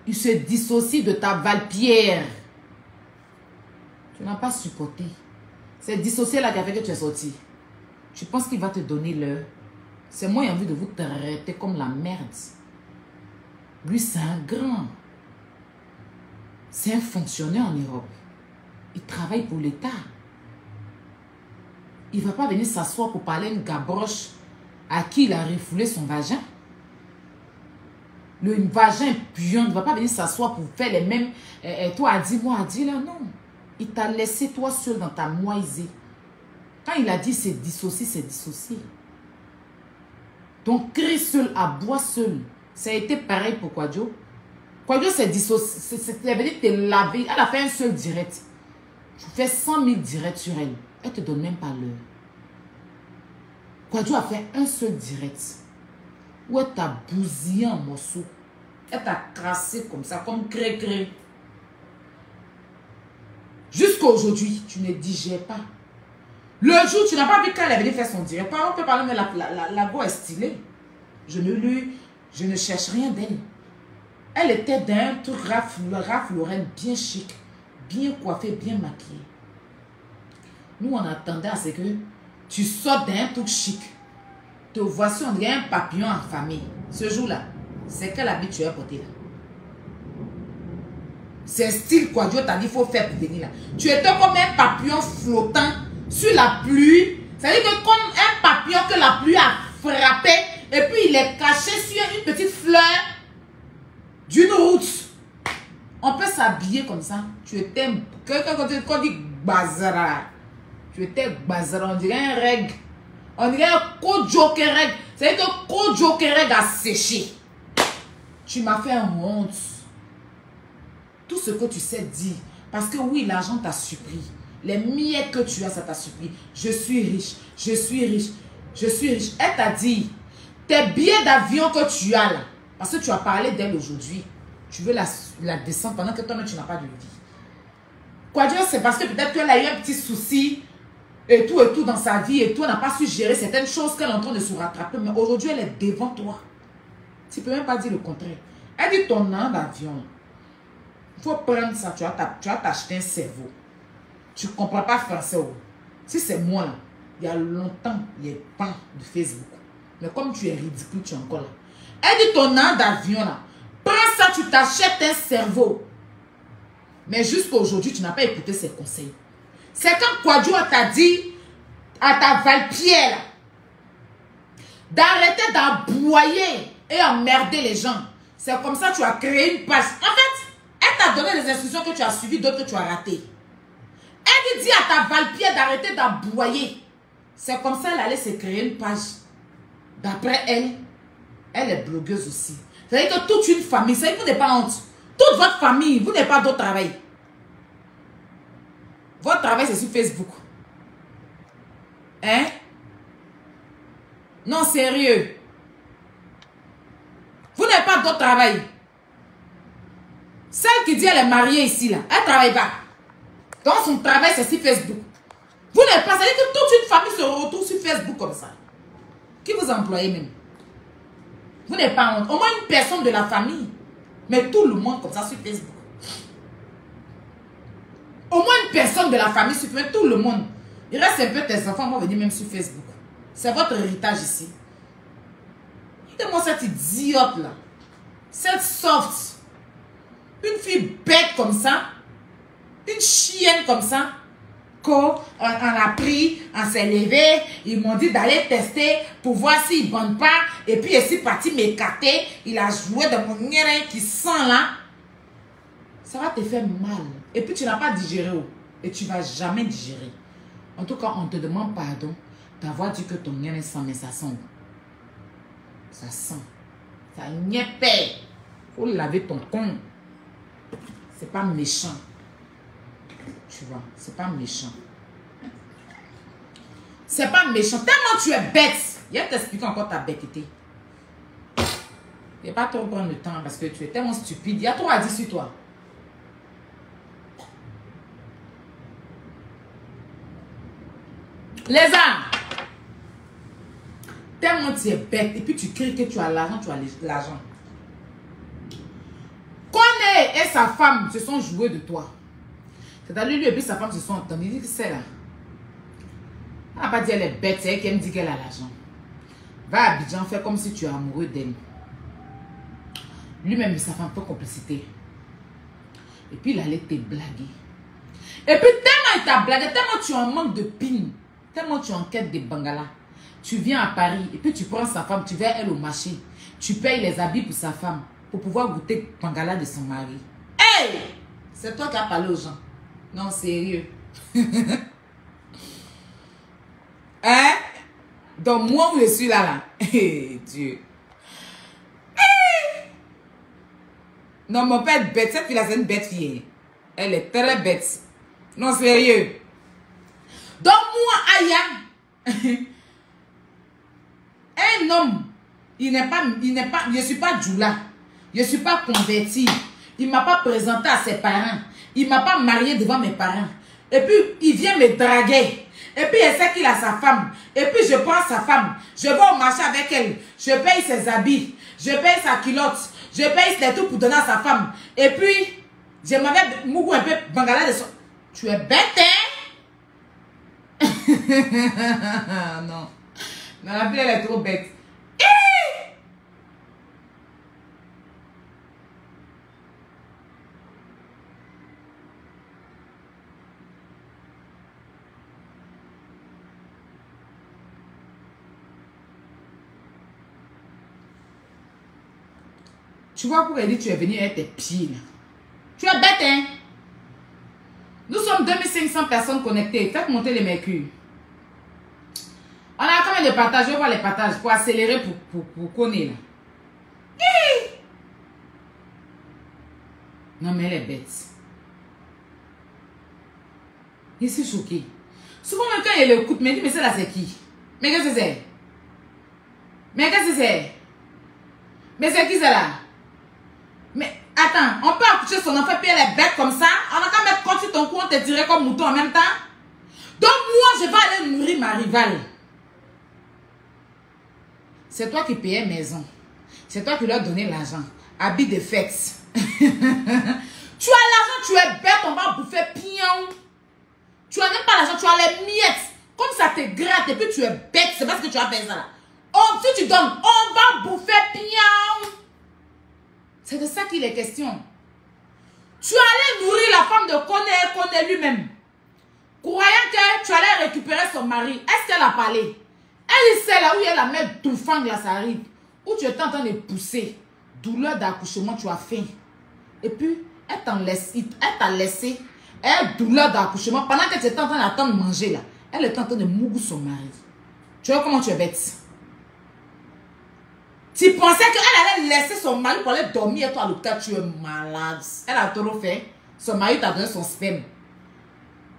Speaker 1: Il se dissocie de ta valpierre. Tu n'as pas supporté. C'est dissocié là qui a fait que tu es sorti. Tu penses qu'il va te donner l'heure? C'est moi qui ai envie de vous traiter comme la merde. Lui, c'est un grand. C'est un fonctionnaire en Europe. Il travaille pour l'État. Il ne va pas venir s'asseoir pour parler à une gabroche à qui il a refoulé son vagin. Le vagin puant ne va pas venir s'asseoir pour faire les mêmes... toi, a dit, moi, a dit, là, non. Il t'a laissé toi seul dans ta moisée. Quand il a dit c'est dissocié, c'est dissocié. Donc, crie seul, aboie seul. Ça a été pareil pour Kwadjo. Kwadjo s'est dissocié. Ça veut dire que tu es lavé. Elle a fait un seul direct. Tu fais 100 000 directs sur elle. Elle ne te donne même pas l'heure. Kwadjo a fait un seul direct où elle t'a bousillé en morceaux. Elle t'a crassé comme ça, comme cré-cré. Jusqu'à aujourd'hui, tu ne digères pas. Le jour, tu n'as pas vu qu'elle est venue faire son direct. On peut parler, mais la go est stylée. Je ne cherche rien d'elle. Elle était d'un truc Ralph Lauren bien chic, bien coiffée, bien maquillée. Nous, on attendait à ce que tu sortes d'un truc chic. Te voici, on dirait un papillon en famille. Ce jour-là, c'est quel habit tu as porté là? C'est style quoi, Dieu t'a dit, il faut faire pour venir là. Tu étais comme un papillon flottant sur la pluie. C'est-à-dire que comme un papillon que la pluie a frappé et puis il est caché sur une petite fleur d'une route. On peut s'habiller comme ça. Tu étais, quand on dit bazara, tu étais bazara, on dirait un règle. On dirait un co-joker règle. C'est-à-dire que co-joker règle a séché. Tu m'as fait honte. Tout ce que tu sais dire. Parce que oui, l'argent t'a surpris. Les miettes que tu as, ça t'a surpris. Je suis riche, je suis riche, je suis riche. Elle t'a dit, tes billets d'avion que tu as là, parce que tu as parlé d'elle aujourd'hui, tu veux la descendre pendant que toi-même tu n'as pas de vie. Quoi dire, c'est parce que peut-être qu'elle a eu un petit souci et tout dans sa vie et tout, elle n'a pas su gérer certaines choses qu'elle est en train de se rattraper. Mais aujourd'hui, elle est devant toi. Tu ne peux même pas dire le contraire. Elle dit ton nom d'avion. Il faut prendre ça, tu vas t'acheter un cerveau. Tu ne comprends pas français. Oh. Si c'est moi là, il y a longtemps, il y a pas de Facebook. Mais comme tu es ridicule, tu es encore là. Elle dit ton nom d'avion là. Prends ça, tu t'achètes un cerveau. Mais jusqu'à aujourd'hui, tu n'as pas écouté ses conseils. C'est quand Kwadjo t'a dit à ta Valpierre d'arrêter d'aboyer et emmerder les gens. C'est comme ça que tu as créé une page. En fait, elle t'a donné des instructions que tu as suivies, d'autres que tu as ratées. Elle dit à ta Valpierre d'arrêter d'aboyer. C'est comme ça qu'elle allait se créer une page. D'après elle, elle est blogueuse aussi. C'est-à-dire que toute une famille, c'est-à-dire que vous n'avez pas honte. Toute votre famille, vous n'avez pas d'autre travail. Votre travail, c'est sur Facebook. Hein? Non, sérieux. Vous n'avez pas d'autre travail. Celle qui dit elle est mariée ici, là, elle ne travaille pas. Donc, son travail, c'est sur Facebook. Vous n'avez pas, c'est-à-dire que toute une famille se retrouve sur Facebook comme ça. Qui vous employez même? Vous n'avez pas honte. Au moins une personne de la famille. Mais tout le monde comme ça sur Facebook. Au moins une personne de la famille sur Facebook. Tout le monde. Il reste un peu tes enfants vont venir même sur Facebook. C'est votre héritage ici. Regardez-moi cette idiote là. Cette soft. Une fille bête comme ça. Une chienne comme ça. Qu'on a pris, on s'est levé, ils m'ont dit d'aller tester pour voir s'ils ne bandent pas. Et puis il est parti m'écarter. Il a joué de mon nez qui sent là. Ça va te faire mal. Et puis tu n'as pas digéré. Et tu ne vas jamais digérer. En tout cas, on te demande pardon d'avoir dit que ton nez sent, mais ça sent. Ça sent. Ça niappe. Il faut laver ton con. C'est pas méchant. Tu vois, c'est pas méchant. C'est pas méchant. Tellement tu es bête. Il va t'expliquer encore ta bêteté. Il n'y a pas trop prendre le temps parce que tu es tellement stupide. Il y a trop à dire sur toi. Les âmes. Tellement tu es bête. Et puis tu cries que tu as l'argent, tu as l'argent. Koné et sa femme se sont joués de toi. C'est-à-dire lui et puis sa femme se sont entendus. Il dit que c'est là. Elle n'a pas dit elle est bête, c'est elle qui me dit qu'elle a l'argent. Va à Abidjan, fais comme si tu es amoureux d'elle. Lui-même et sa femme font complicité. Et puis il allait te blaguer. Et puis tellement il t'a blagué, tellement tu en manques de pin, tellement tu enquêtes des bangalas. Tu viens à Paris et puis tu prends sa femme, tu vas elle au marché. Tu payes les habits pour sa femme pour pouvoir goûter le bangala de son mari. Hey! C'est toi qui as parlé aux gens. Non, sérieux. Hein? Donc moi, où je suis là. Hey, Dieu. Hey! Non, mon père est bête. Cette fille-là, c'est une bête fille. Elle est très bête. Non, sérieux. Donc moi, Aya, un homme, je ne suis pas Djoula. Je ne suis pas convertie. Il ne m'a pas présenté à ses parents. Il ne m'a pas marié devant mes parents. Et puis, il vient me draguer. Et puis, il sait qu'il a sa femme. Et puis, je prends sa femme. Je vais au marché avec elle. Je paye ses habits. Je paye sa culotte. Je paye les trucs pour donner à sa femme. Et puis, je m'avais mougou un peu bangala de son... Tu es bête, hein? Non. Non, la fille, elle est trop bête. Tu vois pourquoi elle dit tu es venu avec tes pieds là. Tu es bête, hein? Nous sommes 2500 personnes connectées. Faites monter les mercures. On a combien de partages? Je vais voir les partages pour accélérer pour connaître là. Non mais elle est bête. Je suis choquée. Souvent même quand elle écoute, mais dit mais c'est là c'est qui? Mais qu'est-ce que c'est? Mais qu'est-ce que c'est? Mais c'est qui c'est là? Mais attends, on peut accoucher son enfant puis elle est bête comme ça? On a qu'à mettre contre ton cou, on te tirer comme mouton en même temps? Donc moi, je vais aller nourrir ma rivale. C'est toi qui payais maison. C'est toi qui leur donnais l'argent. Habit de fête. Tu as l'argent, tu es bête, on va bouffer pion. Tu n'as même pas l'argent, tu as les miettes. Comme ça te gratte et puis tu es bête. C'est parce que tu as fait ça là. Oh, si tu donnes, on va bouffer pion. C'est de ça qu'il est question. Tu allais nourrir la femme de Koné lui-même. Croyant que tu allais récupérer son mari. Est-ce qu'elle a parlé? Elle sait là où elle a mis tout fang là, ça arrive. Où tu étais en train de pousser. Douleur d'accouchement, tu as faim. Et puis, elle t'a laissé. Elle douleur d'accouchement. Pendant que tu étais en train d'attendre manger là, elle était en train de mourir son mari. Tu vois comment tu es bête? Tu pensais qu'elle allait laisser son mari pour aller dormir et toi à l'hôpital, tu es malade. Elle a trop fait. Son mari t'a donné son sperme.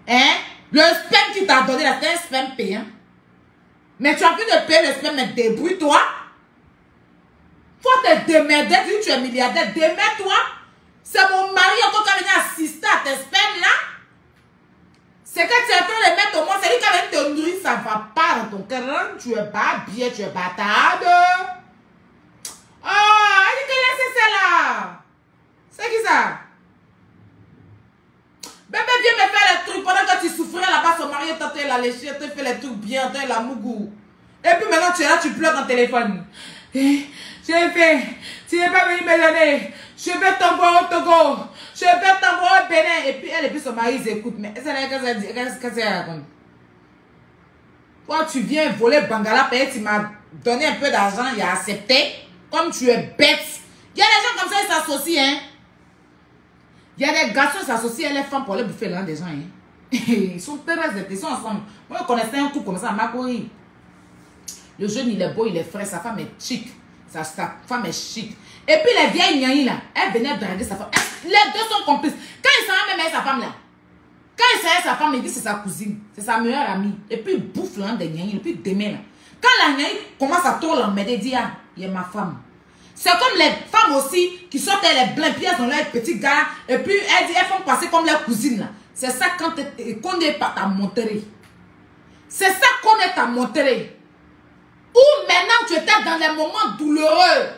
Speaker 1: Hein? Le sperme qu'il t'a donné, c'est un sperme payant. Mais tu as pu de payer le sperme, mais débrouille-toi. Faut te démerder, tu es milliardaire, démerde-toi. C'est mon mari encore qui a venu assister à tes spermes là. C'est que tu es en train de mettre au monde, c'est lui qui a venu te nourrir, ça ne va pas dans ton cœur. Tu es pas bien, tu es bâtarde. Oh, elle dit que laisse ça là. C'est qui ça? Bébé, viens me faire les trucs. Pendant que tu souffrais là-bas, son mari t'a la léché, t'a fait les trucs bien, t'a la mougou. Et puis maintenant, tu es là, tu pleures dans ton téléphone. J'ai fait, tu n'es pas venu me donner. Je vais t'envoyer au Togo. Je vais t'envoyer au Bénin. Et puis elle et puis son mari, ils écoutent. Mais qu'est-ce que ça raconte? Toi, tu viens voler Bangala, tu m'as donné un peu d'argent, il a accepté. Comme tu es bête. Il y a des gens comme ça, ils s'associent, hein. Il y a des garçons qui s'associent à les femmes pour aller bouffer l'un des gens, hein. Ils sont très ils sont ensemble. Moi, je connaissais un couple comme ça à Makori. Le jeune, il est beau, il est frais, sa femme est chic. Sa femme est chic. Et puis les vieilles gnailles là, elles venaient draguer sa femme. Les deux sont complices. Quand il s'en va même avec sa femme là, quand il s'en va avec sa femme, il dit c'est sa cousine, c'est sa meilleure amie. Et puis il bouffe l'un des gnailles, et puis demain là. Quand la gnaille commence à trop l'emmerder, il dit ah, il est ma femme. C'est comme les femmes aussi qui sortent les blancs pièces dans leurs petits gars. Et puis elles disent, elles font passer comme leur cousine là. C'est ça quand qu'on est pas ta montré. C'est ça qu'on est à montrer. Ou maintenant tu étais dans les moments douloureux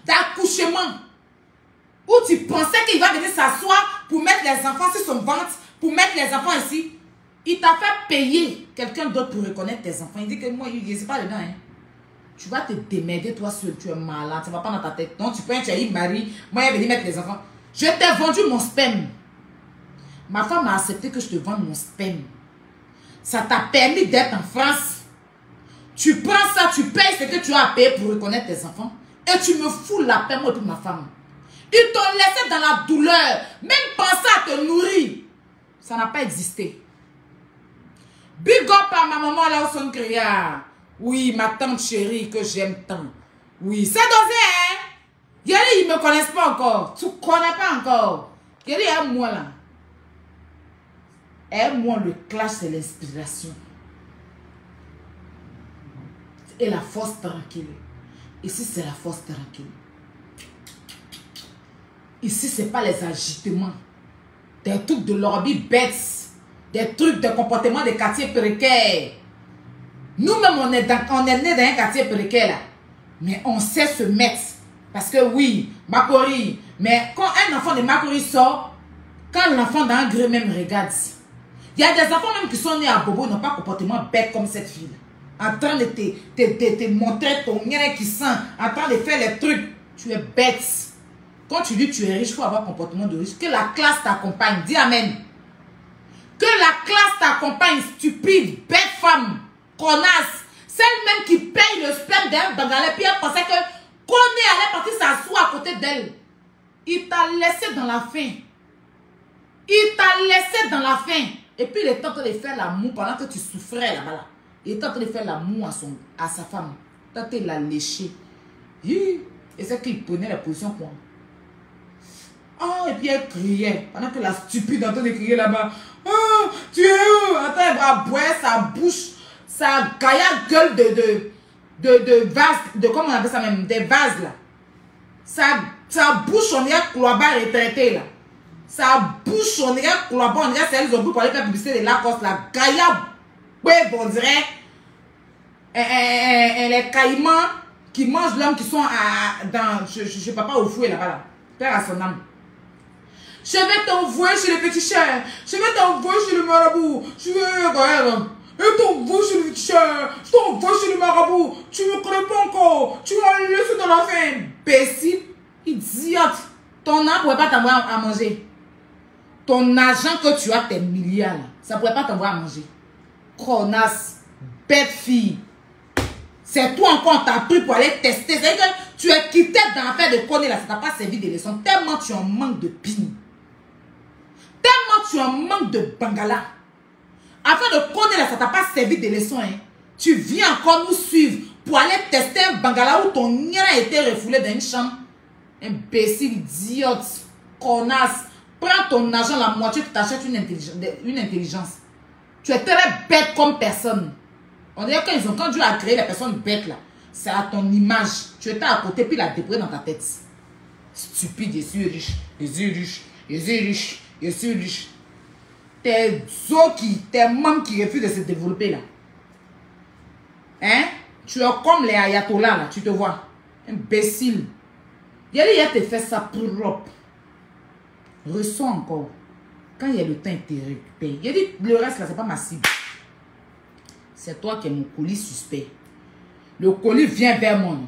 Speaker 1: d'accouchement. Où tu pensais qu'il va venir s'asseoir pour mettre les enfants sur son ventre, pour mettre les enfants ici. Il t'a fait payer quelqu'un d'autre pour reconnaître tes enfants. Il dit que moi, il ne pas dedans. Hein. Tu vas te démerder toi seul, tu es malade, ça ne va pas dans ta tête. Non, tu peux être un mari, moi, il est venu mettre les enfants. Je t'ai vendu mon sperme. Ma femme a accepté que je te vende mon sperme. Ça t'a permis d'être en France. Tu prends ça, tu payes ce que tu as à payer pour reconnaître tes enfants. Et tu me fous la paix, moi, pour ma femme. Ils t'ont laissé dans la douleur. Même penser à te nourrir. Ça n'a pas existé. Big up à ma maman là au son criard. Oui, ma tante chérie que j'aime tant. Oui, c'est dosé, hein. Yéli, ils ne me connaissent pas encore. Tu ne connais pas encore. Yéli, aime-moi là. Aime-moi le clash, c'est l'inspiration. et la force tranquille. Ici, c'est la force tranquille. Ici, ce n'est pas les agitements. Des trucs de lobby bêtes. Des trucs de comportement des quartiers précaires. Nous-mêmes, on est né dans un quartier précaire là. Mais on sait se mettre. Parce que oui, Makori. Mais quand un enfant de Makori sort, quand l'enfant d'un gré même regarde, il y a des enfants même qui sont nés à Bobo, ils n'ont pas de comportement bête comme cette fille. En train de te montrer ton nez qui sent, en train de faire les trucs. Tu es bête. Quand tu dis tu es riche, il faut avoir un comportement de riche. Que la classe t'accompagne. Dis amen. Que la classe t'accompagne, stupide, bête femme, connasse. Celle même qui paye le sperme d'un Bengalais, puis elle pensait que Koné allait partir s'asseoir à côté d'elle. Il t'a laissé dans la faim. Il t'a laissé dans la faim. Et puis il est en train de faire l'amour pendant que tu souffrais là-bas. Là. Il est en train de faire l'amour à sa femme. Quand il l'a léché. Et c'est qu'il prenait la position pour. Oh, et puis elle criait. Pendant que la stupide est en train de crier là-bas. Oh, tu es où? Attends, elle va boire sa bouche, sa gaillard gueule de vase, comment on appelle ça même, des vases là. Sa bouche, on dirait cloaba retraité là. Sa bouche, on dirait cloaba, on dirait c'est elles ont voulu parler de la publicité de Lacoste là. Gaillard, ouais, on dirait les caïmans qui mangent l'homme qui sont dans, je sais pas au fouet là-bas là. Père à son âme. Je vais t'envoyer chez les petits chers. Je vais t'envoyer chez le marabout. Je vais regarder. Je t'envoie chez le petit cher. Je t'envoie chez le marabout. Tu ne me connais pas encore. Tu m'as laissé dans la faim. Imbécile. Idiote. Ton âme ne pourrait pas t'envoyer à manger. Ton argent que tu as, tes milliards, ça ne pourrait pas t'envoyer à manger. Connasse. Bête fille. C'est toi encore, on t'a pris pour aller tester. C'est que tu es quitté dans l'affaire de Koné là. Ça ne t'a pas servi de leçon. Tellement tu en manques de pine. Tellement tu en manques de Bangala. Afin de Koné là, ça ne t'a pas servi de leçon. Hein. Tu viens encore nous suivre pour aller tester un Bangala où ton nien a été refoulé dans une chambre. Imbécile, idiote, connasse. Prends ton argent, la moitié, tu t'achètes une intelligence. Tu es très bête comme personne. On dirait quand Dieu a créé la personne bête là, c'est à ton image. Tu étais à côté puis il a déposé dans ta tête. Stupide, je suis riche, je suis riche, je suis riche, je suis riche. Tes os tes membres qui refusent de se développer là. Hein? Tu es comme les ayatollahs là, tu te vois. Imbécile. Il a te fait ça propre. Ressens encore. Quand il y a le temps, il te récupère. Il a dit, le reste là, c'est pas ma cible. C'est toi qui es mon colis suspect. Le colis vient vers moi. Non?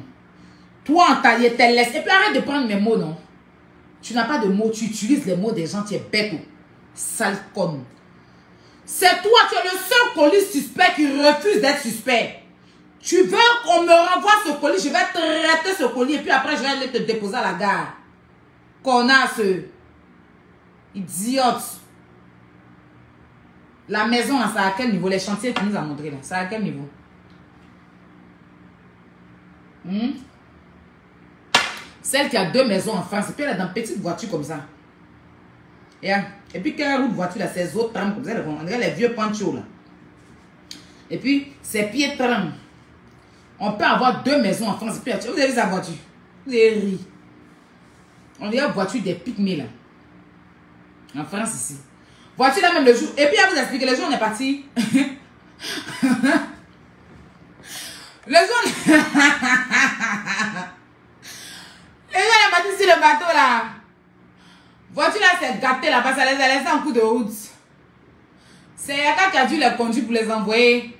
Speaker 1: Toi, en taillé, te laisse. Et puis arrête de prendre mes mots, non? Tu n'as pas de mots. Tu utilises les mots des gens. Tu es bête. Sale con. C'est toi, tu es le seul colis suspect qui refuse d'être suspect. Tu veux qu'on me renvoie ce colis, je vais traiter ce colis et puis après je vais aller te déposer à la gare. Connasse. Idiote. La maison, là, c'est à quel niveau? Les chantiers que tu nous as montré là, c'est à quel niveau? Celle qui a 2 maisons en France, et puis elle est dans une petite voiture comme ça. Et puis quand elle roule voiture là, ses autres trams comme ça, on dirait les vieux panchos là. Et puis ses pieds trament. On peut avoir 2 maisons en France. Et puis, vous avez vu sa voiture? Vous avez ri. On dirait la voiture des pygmées là. En France ici. Voiture là même le jour. Et puis elle vous explique, le jour on est parti. Le jour on est parti sur le bateau là. Voiture là s'est gâtée là-bas, ça les a laissé en coup de route. C'est Yaka qui a dû les conduire pour les envoyer.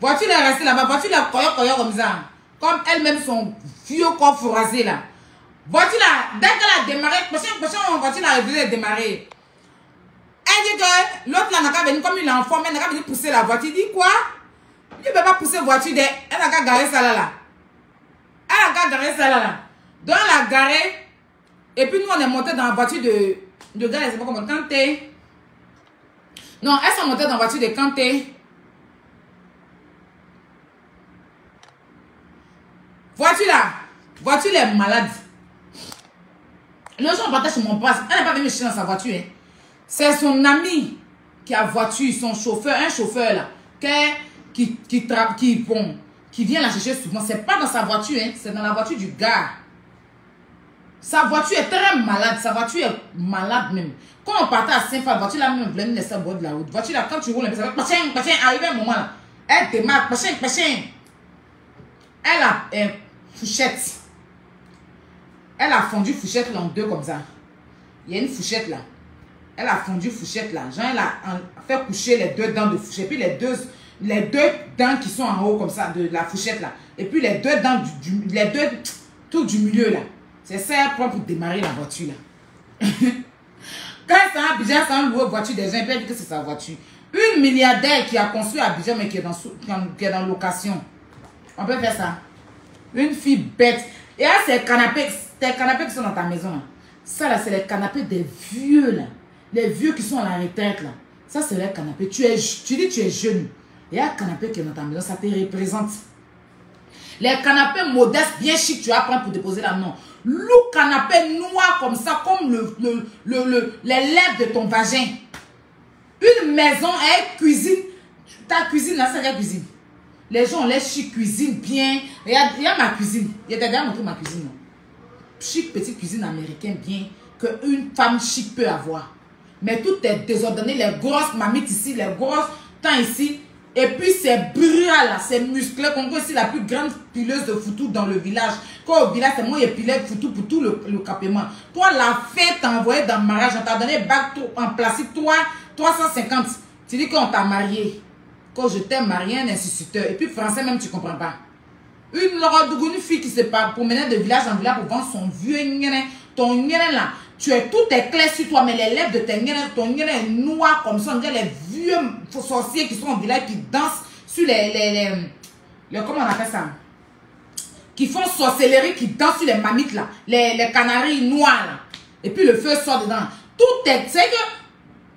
Speaker 1: Voiture est restée là-bas, voiture est coyote comme ça. Comme elle-même son vieux corps froissé là. Voiture là, dès qu'elle a démarré, prochaine voiture a révisé démarrer. Elle dit que l'autre là n'a qu'à venir comme il est en forme, elle n'a qu'à venir pousser la voiture. Il dit quoi? Il ne peut pas pousser la voiture, elle n'a qu'à garer ça là. Elle n'a qu'à garer ça là. Donc elle a garé. Et puis nous on est monté dans la voiture de gars, c'est pas comment Kanté. Non, elles sont montées dans la voiture de Kanté. Voiture là, voiture est malade. Le jour on partage sur mon passe, elle n'est pas venue chercher dans sa voiture. Hein. C'est son ami qui a voiture, son chauffeur, un chauffeur là, qui qui vient la chercher souvent. C'est pas dans sa voiture, hein, c'est dans la voiture du gars. Sa voiture est très malade. Sa voiture est malade même. Quand on partait à Saint-Fat, la voiture là même venait laisser au bord de la route. Voiture là, quand tu roules, ça fait arrivé un moment là. Elle démarre, Elle a fourchette. Elle a fondu fourchette là en deux comme ça. Il y a une fourchette là. Elle a fondu fourchette là. Genre, elle a fait coucher les deux dents de fourchette. Puis les deux dents qui sont en haut comme ça de la fourchette là. Et puis les deux dents, les deux trucs du milieu là. C'est ça, elle prend pour démarrer la voiture là. Quand c'est à Abidjan, c'est un louer voiture des gens, elle dit que c'est sa voiture. Une milliardaire qui a construit à Abidjan, mais qui est dans location. On peut faire ça. Une fille bête. Et là, c'est les canapés qui sont dans ta maison là. Ça là, c'est les canapés des vieux là. Les vieux qui sont à la retraite là. Ça, c'est les canapés. Tu dis tu es jeune. Et il y a un canapé qui est dans ta maison, ça te représente. Les canapés modestes, bien chic, tu vas prendre pour déposer là, non. Le canapé noir comme ça, comme les lèvres de ton vagin. Une maison, elle cuisine. Ta cuisine, là, c'est la cuisine. Les gens, les chic cuisine bien. Il y a ma cuisine. Il y a déjà montré ma cuisine. Non? Chic, petite cuisine américaine, bien, qu'une femme chic peut avoir. Mais tout est désordonné. Les grosses mamites ici, les grosses temps ici. Et puis c'est bras là, c'est musclé. Congo ici la plus grande pileuse de foutou dans le village. Quand au village, c'est moi qui pilais foutou pour tout le capement. Toi, la fête t'a envoyé dans le mariage, on t'a donné bac en plastique, toi, 350. Tu dis qu'on t'a marié. Quand je t'ai marié, un instituteur. Et puis français même, tu comprends pas. Une fille qui se promenait de village en village pour vendre son vieux ngene. Ton ngene là, tout est clair sur toi, mais les lèvres de ton ngene est noir comme ça. On dirait les vieux sorciers qui sont au village qui dansent sur comment on appelle ça? Qui font sorcellerie, qui dansent sur les mamites là. Les canaris noirs là. Et puis le feu sort dedans. Tout est, c'est que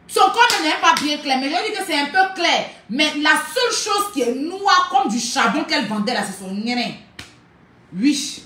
Speaker 1: son corps n'est pas bien clair, mais je dis que c'est un peu clair. Mais la seule chose qui est noire comme du charbon qu'elle vendait là, c'est son ngene. Oui.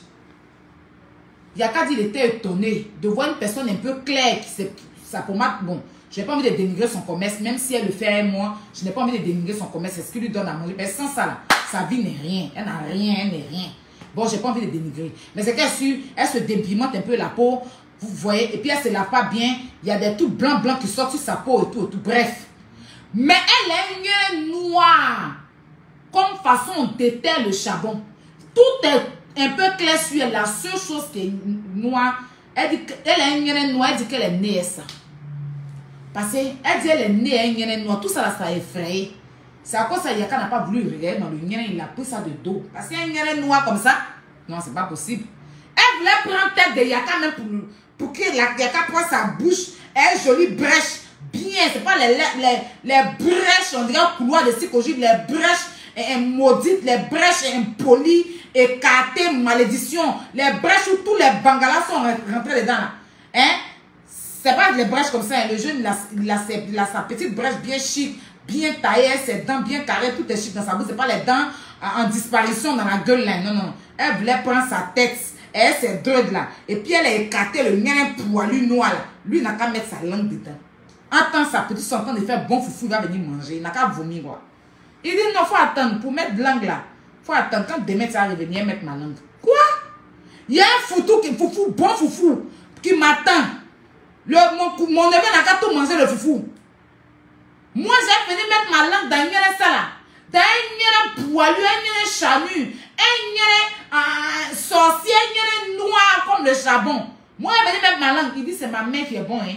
Speaker 1: Yakad, il était étonné de voir une personne un peu claire qui sa pommade. Bon, je n'ai pas envie de dénigrer son commerce, même si elle le fait moi, je n'ai pas envie de dénigrer son commerce, c'est ce qu'il lui donne à manger. Mais sans ça, là, sa vie n'est rien. Elle n'a rien, elle n'est rien. Bon, je n'ai pas envie de dénigrer. Mais c'est qu'elle se dépimente un peu la peau, vous voyez, et puis elle se lave pas bien. Il y a des trucs blancs qui sortent sur sa peau et tout. Bref. Mais elle est une noire. Comme façon on déterre le charbon. Tout est un peu clair sur elle. La seule chose qui est noire, elle dit qu'elle est une noire, elle dit qu'elle est née ça. Parce qu'elle dit qu'elle est née une noire. Tout ça là, ça a effrayé. C'est à cause ça, Yaka n'a pas voulu regarder dans le nien, il a pris ça de dos. Parce qu'il y a une nien noire comme ça. Non, c'est pas possible. Elle voulait prendre tête de Yaka même pour que Yaka prenne sa bouche. Elle jolie brèche. Bien, c'est pas les brèches, on dirait couloir de psychologie, les brèches maudites, les brèches impolies, écartées, malédiction, les brèches où tous les bangalas sont rentrés dedans. Hein? C'est pas les brèches comme ça. Le jeune, il a sa petite brèche bien chic, bien taillée, ses dents bien carrées, tout est chic dans sa bouche. C'est pas les dents en disparition dans la gueule là. Non, non. Elle voulait prendre sa tête, elle ses deux là. Et puis elle a écarté le mien poilu noir là. Lui, il n'a qu'à mettre sa langue dedans. Attends, sa petite sont en train de faire bon foufou, il va venir manger. Il n'a qu'à vomir quoi. Il dit non, faut attendre pour mettre de langue là. Faut attendre quand demain ça va revenir mettre ma langue. Quoi? Il y a un foufou, bon foufou, qui m'attend. Mon neveu n'a qu'à tout manger le foufou. Moi, j'ai venu mettre ma langue dans une ça là. Dans un poilu, un charnu, un sorcier, un noir comme le charbon. Moi, j'ai venu mettre ma langue. Il dit c'est ma main qui est bon, hein.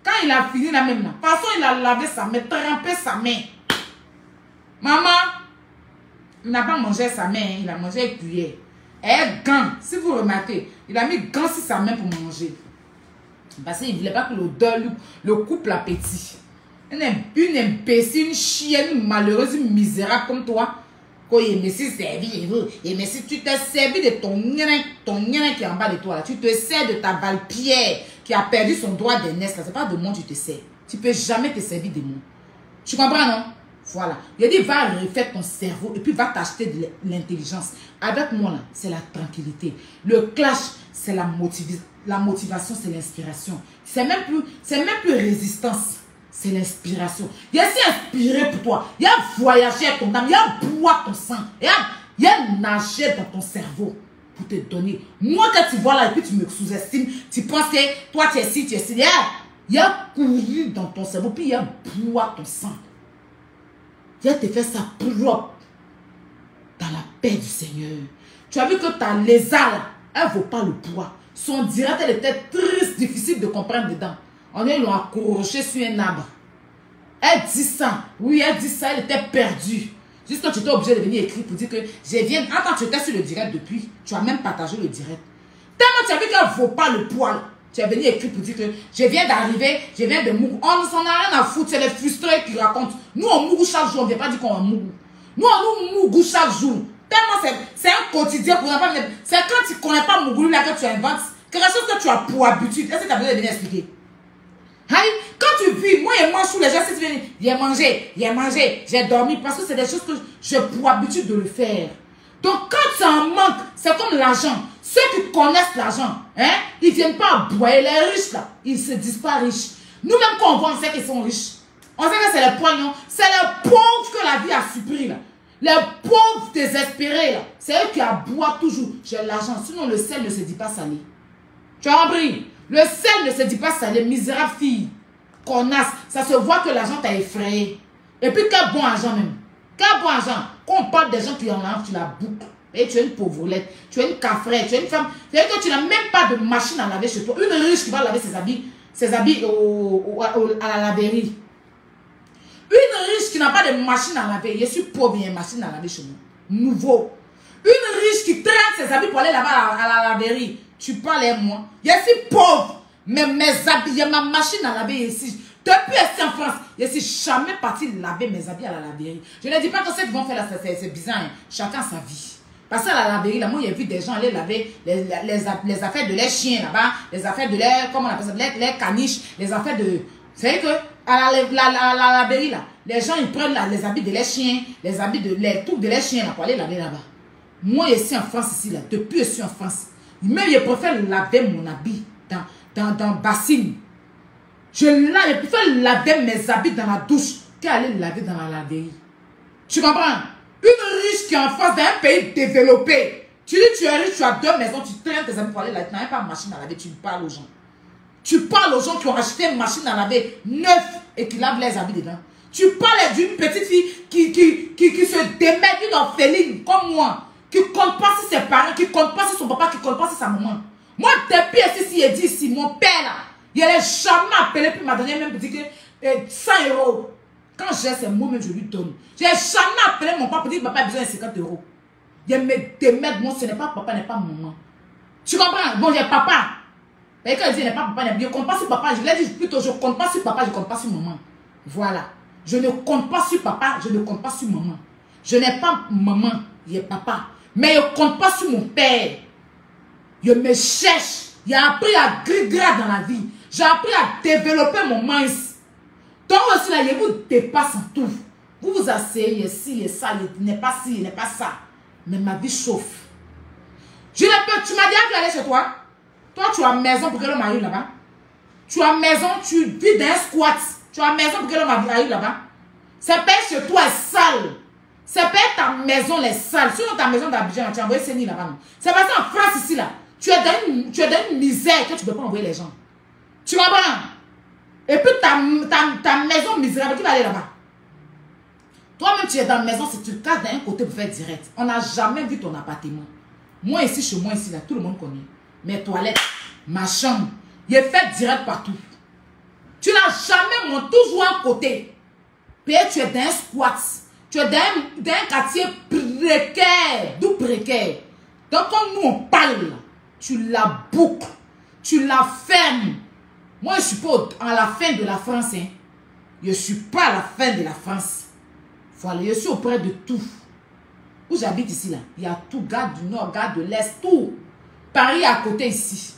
Speaker 1: Quand il a fini la même là, de toute façon, il a lavé sa main, trempé sa main. Maman, il n'a pas mangé sa main, hein, il a mangé avec cuillère. Et gant, si vous remarquez, il a mis gant sur sa main pour manger. Parce qu'il ne voulait pas que l'odeur le coupe l'appétit. Une imbécile, une chienne, une malheureuse, une misérable comme toi. Quand il me s'est servi, et mais si tu t'es servi de ton nien qui est en bas de toi, là, tu te sers de ta Valpierre qui a perdu son droit d'aînesse, là, c'est pas de moi tu te sers. Tu peux jamais te servir de moi. Tu comprends, non? Voilà. Il a dit, va refaire ton cerveau et puis va t'acheter de l'intelligence. Avec moi, là, c'est la tranquillité. Le clash, c'est la motivation, c'est l'inspiration. C'est même plus résistance. C'est l'inspiration. Il y a si inspiré pour toi. Il y a voyagé avec ton âme. Il y a boire ton sang. Il y a Il y a nager dans ton cerveau pour te donner. Moi, quand tu vois là et puis tu me sous-estimes, tu penses que toi, tu es ci, tu es ci. Il y a couru dans ton cerveau, puis il y a boire ton sang. Il y a te faire ça propre dans la paix du Seigneur. Tu as vu que ta lézard là, elle ne vaut pas le poids. Son direct, elle était triste, difficile de comprendre dedans. On est l'ont accroché sur un arbre. Elle dit ça. Oui, elle dit ça, elle était perdue. Juste quand tu étais obligé de venir écrire pour dire que je viens. Attends, tu étais sur le direct depuis. Tu as même partagé le direct. Tellement tu as vu qu'elle ne vaut pas le poil. Tu es venu écrire pour dire que je viens d'arriver, je viens de mourir. On s'en a rien à foutre. C'est les frustrés qui racontent. Nous, on mourut chaque jour. On ne vient pas dire qu'on mourut. Nous, on nous mourut chaque jour. Tellement c'est un quotidien pour pas. C'est quand tu ne connais pas Mougoulou là que tu inventes quelque chose que tu as pour habitude. Est-ce que tu as besoin de venir expliquer? Quand tu vis, moi je mange sous les gens, si tu viens, j'ai mangé, j'ai dormi, parce que c'est des choses que j'ai pour habitude de le faire. Donc quand tu en manques, c'est comme l'argent. Ceux qui connaissent l'argent, ils ne viennent pas aboyer. Les riches là, ils ne se disent pas riches. Nous-mêmes quand on voit, on sait qu'ils sont riches. On sait que c'est les poignons, c'est les pauvres que la vie a supprimés là. Les pauvres désespérés là, c'est eux qui aboient toujours. J'ai l'argent, sinon le sel ne se dit pas salé. Tu as compris? Le sel ne se dit pas salé, misérable fille. Connasse, ça se voit que l'argent t'a effrayé. Et puis quel bon argent même. Quel bon argent. Quand on parle des gens qui en ont, tu la boucles. Et tu es une pauvrelette, tu es une cafrette, tu es une femme. C'est-à-dire que tu n'as même pas de machine à laver chez toi. Une riche qui va laver ses habits à la laverie. Une riche qui n'a pas de machine à laver. Je suis pauvre, il y a une machine à laver chez moi. Nouveau. Une riche qui traîne ses habits pour aller là-bas à la laverie. Tu parles à moi. Je suis pauvre. Mais mes habits, il y a ma machine à laver ici. Depuis ici en France, je ne suis jamais parti laver mes habits à la laverie. Je ne dis pas que ceux qui vont faire là, c'est bizarre. Hein. Chacun sa vie. Parce qu'à la laverie, là, moi, j'ai vu des gens aller laver les affaires de leurs chiens là-bas, les affaires de leurs, comment on appelle ça, les caniches, les affaires de... Vous savez que à la laverie, là, les gens, ils prennent les habits de leurs chiens, les habits de les trucs de leurs chiens là, pour aller laver là-bas. Moi, je suis en France ici, là, depuis je suis en France. Même, je préfère laver mon habit dans bassine. Je préfère laver mes habits dans la douche qu'aller laver dans la laverie. Tu comprends? Une riche qui est en France, dans un pays développé. Tu dis tu es riche, tu as 2 maisons, tu traînes tes habits pour aller laver. Tu n'as même pas de machine à laver, tu parles aux gens. Tu parles aux gens qui ont acheté une machine à laver neuve et qui lavent les habits dedans. Tu parles d'une petite fille qui se démène, une orpheline comme moi, qui ne compte pas sur ses parents, qui ne compte pas sur son papa, qui ne compte pas sur sa maman. Moi, depuis ici, il dit ici, mon père là, il n'a jamais appelé, puis m'a donné même dit que 100 €. Quand j'ai, c'est moi-même, je lui donne. Je n'ai jamais appelé mon papa pour dire que papa a besoin de 50 €. Il me démène, moi, ce n'est pas papa, n'est pas maman. Tu comprends? Bon, j'ai papa. Et quand il dit n'est pas papa, je ne compte pas sur papa. Je l'ai dit plutôt, je ne compte pas sur papa, je ne compte pas sur maman. Voilà. Je ne compte pas sur papa, je ne compte pas sur maman. Je n'ai pas maman, il est papa. Mais je ne compte pas sur mon père. Je me cherche. J'ai appris à gris-gras dans la vie. J'ai appris à développer mon minds. Donc aussi là, je vous dépasse en tout. Vous vous asseyez ici et ça, il n'est pas ci, il n'est pas ça. Mais ma vie chauffe. Tu m'as dit à aller chez toi. Toi, tu as maison pour que l'homme arrive là-bas. Tu as maison, tu vis dans un squat. Tu as maison pour que l'homme arrive là-bas. C'est pas chez toi est sale. C'est pas ta maison les sales. Sinon ta maison d'Abidjan, tu as envoyé Séni là-bas. C'est parce qu'en France ici là, tu es dans une misère que tu ne peux pas envoyer les gens. Tu comprends? Et puis ta maison misérable, qui va aller là-bas? Toi-même, tu es dans la maison, si tu casses d'un côté pour faire direct. On n'a jamais vu ton appartement. Moi ici, chez moi ici, là, tout le monde connaît. Mes toilettes, ma chambre, il est fait direct partout. Tu n'as jamais monté toujours un côté. Puis tu es dans un squat. Tu es dans un quartier précaire. D'où précaire? Donc quand nous on parle, tu la boucles. Tu la fermes. Moi je ne suis pas à la fin de la France. Hein. Je ne suis pas à la fin de la France. Voilà, je suis auprès de tout. Où j'habite ici, là, il y a tout. Gare du Nord, gare de l'Est, tout. Paris à côté ici.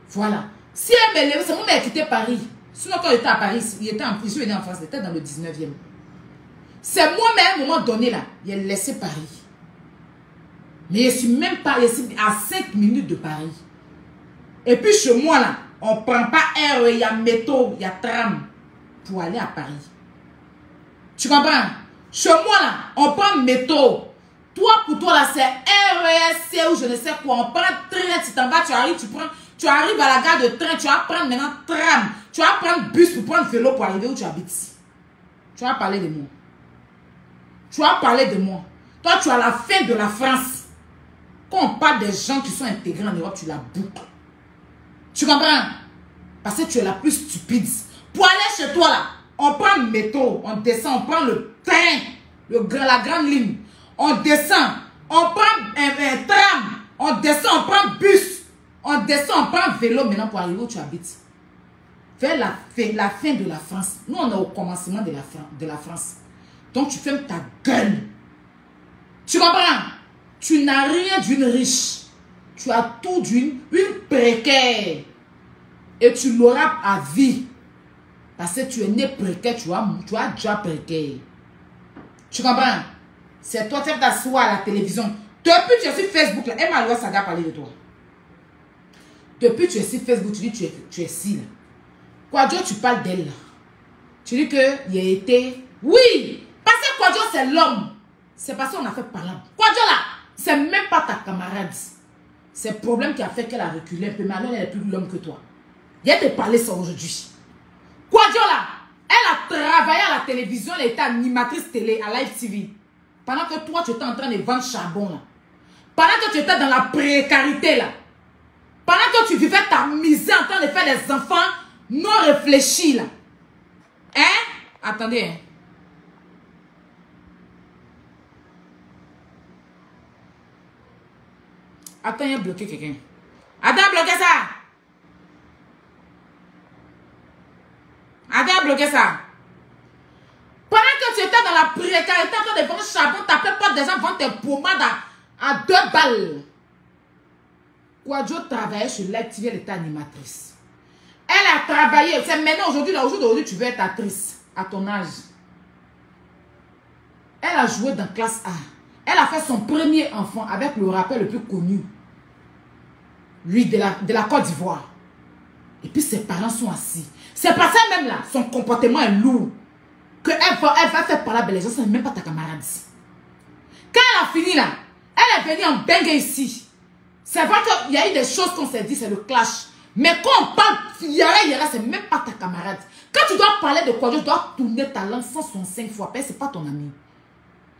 Speaker 1: Voilà. Si elle me lève, c'est moi qui ai quitté Paris. Sinon, quand il était à Paris, il était en prison, il était en France, il était dans le 19e. C'est moi-même, à un moment donné, là, il a laissé Paris. Mais je ne suis même pas à 5 minutes de Paris. Et puis chez moi, là, on ne prend pas RE, il y a métro, il y a tram pour aller à Paris. Tu comprends? Chez moi, là, on prend métro. Toi, pour toi, là, c'est RESC ou je ne sais quoi. On prend train, tu t'en vas, tu arrives à la gare de train, tu vas prendre maintenant tram. Tu vas prendre bus pour prendre vélo pour arriver où tu habites. Tu vas parler de moi. Tu vas parler de moi. Toi, tu as la fin de la France. Quand on parle des gens qui sont intégrés en Europe, tu la boucles. Tu comprends? Parce que tu es la plus stupide. Pour aller chez toi, là, on prend le métro, on descend, on prend le train, la grande ligne. On descend, on prend un tram, on descend, on prend bus, on descend, on prend vélo maintenant pour arriver où tu habites. Vers la fin de la France. Nous, on est au commencement de la France. Donc, tu fermes ta gueule. Tu comprends? Tu n'as rien d'une riche. Tu as tout d'une précaire. Et tu l'auras à vie. Parce que tu es né précaire, tu as déjà précaire. Tu comprends? C'est toi qui t'assois à la télévision. Depuis que tu es sur Facebook, là, Emma Loa Saga a parlé de toi. Depuis que tu es sur Facebook, tu dis tu es si là. Kwadjo, tu parles d'elle là. Tu dis qu'il a été... Oui! Parce que Kwadjo, c'est l'homme. C'est parce qu'on a fait parler. Kwadjo là, c'est même pas ta camarade. C'est le problème qui a fait qu'elle a reculé un peu. Mais elle est plus l'homme que toi. Il a te parlé ça aujourd'hui. Kwadjo là, elle a travaillé à la télévision, elle était animatrice télé à Live TV. Pendant que toi, tu étais en train de vendre charbon là. Pendant que tu étais dans la précarité là. Pendant que tu vivais ta misère en train de faire des enfants non réfléchis là. Hein? Attendez. Hein? Attends, il a bloqué quelqu'un. Attends, bloquez ça. Attends, bloquez ça. Pendant que tu étais dans la précarité, en train de vendre charbon, t'appelles pas des gens vendre tes pommades à 2 balles. Kwadjo travaillait sur Live TV, elle était animatrice. Elle a travaillé. C'est maintenant, aujourd'hui, tu veux être actrice à ton âge. Elle a joué dans classe A. Elle a fait son premier enfant avec le rappeur le plus connu. Lui, de la Côte d'Ivoire. Et puis ses parents sont assis. C'est pas ça même là. Son comportement est lourd. Que elle va faire parler les gens, ce n'est même pas ta camarade. Quand elle a fini là, elle est venue en bengue ici. C'est vrai qu'il y a eu des choses qu'on s'est dit, c'est le clash. Mais quand on parle yara, c'est même pas ta camarade. Quand tu dois parler de quoi, tu dois tourner ta langue 165 fois. C'est pas ton ami.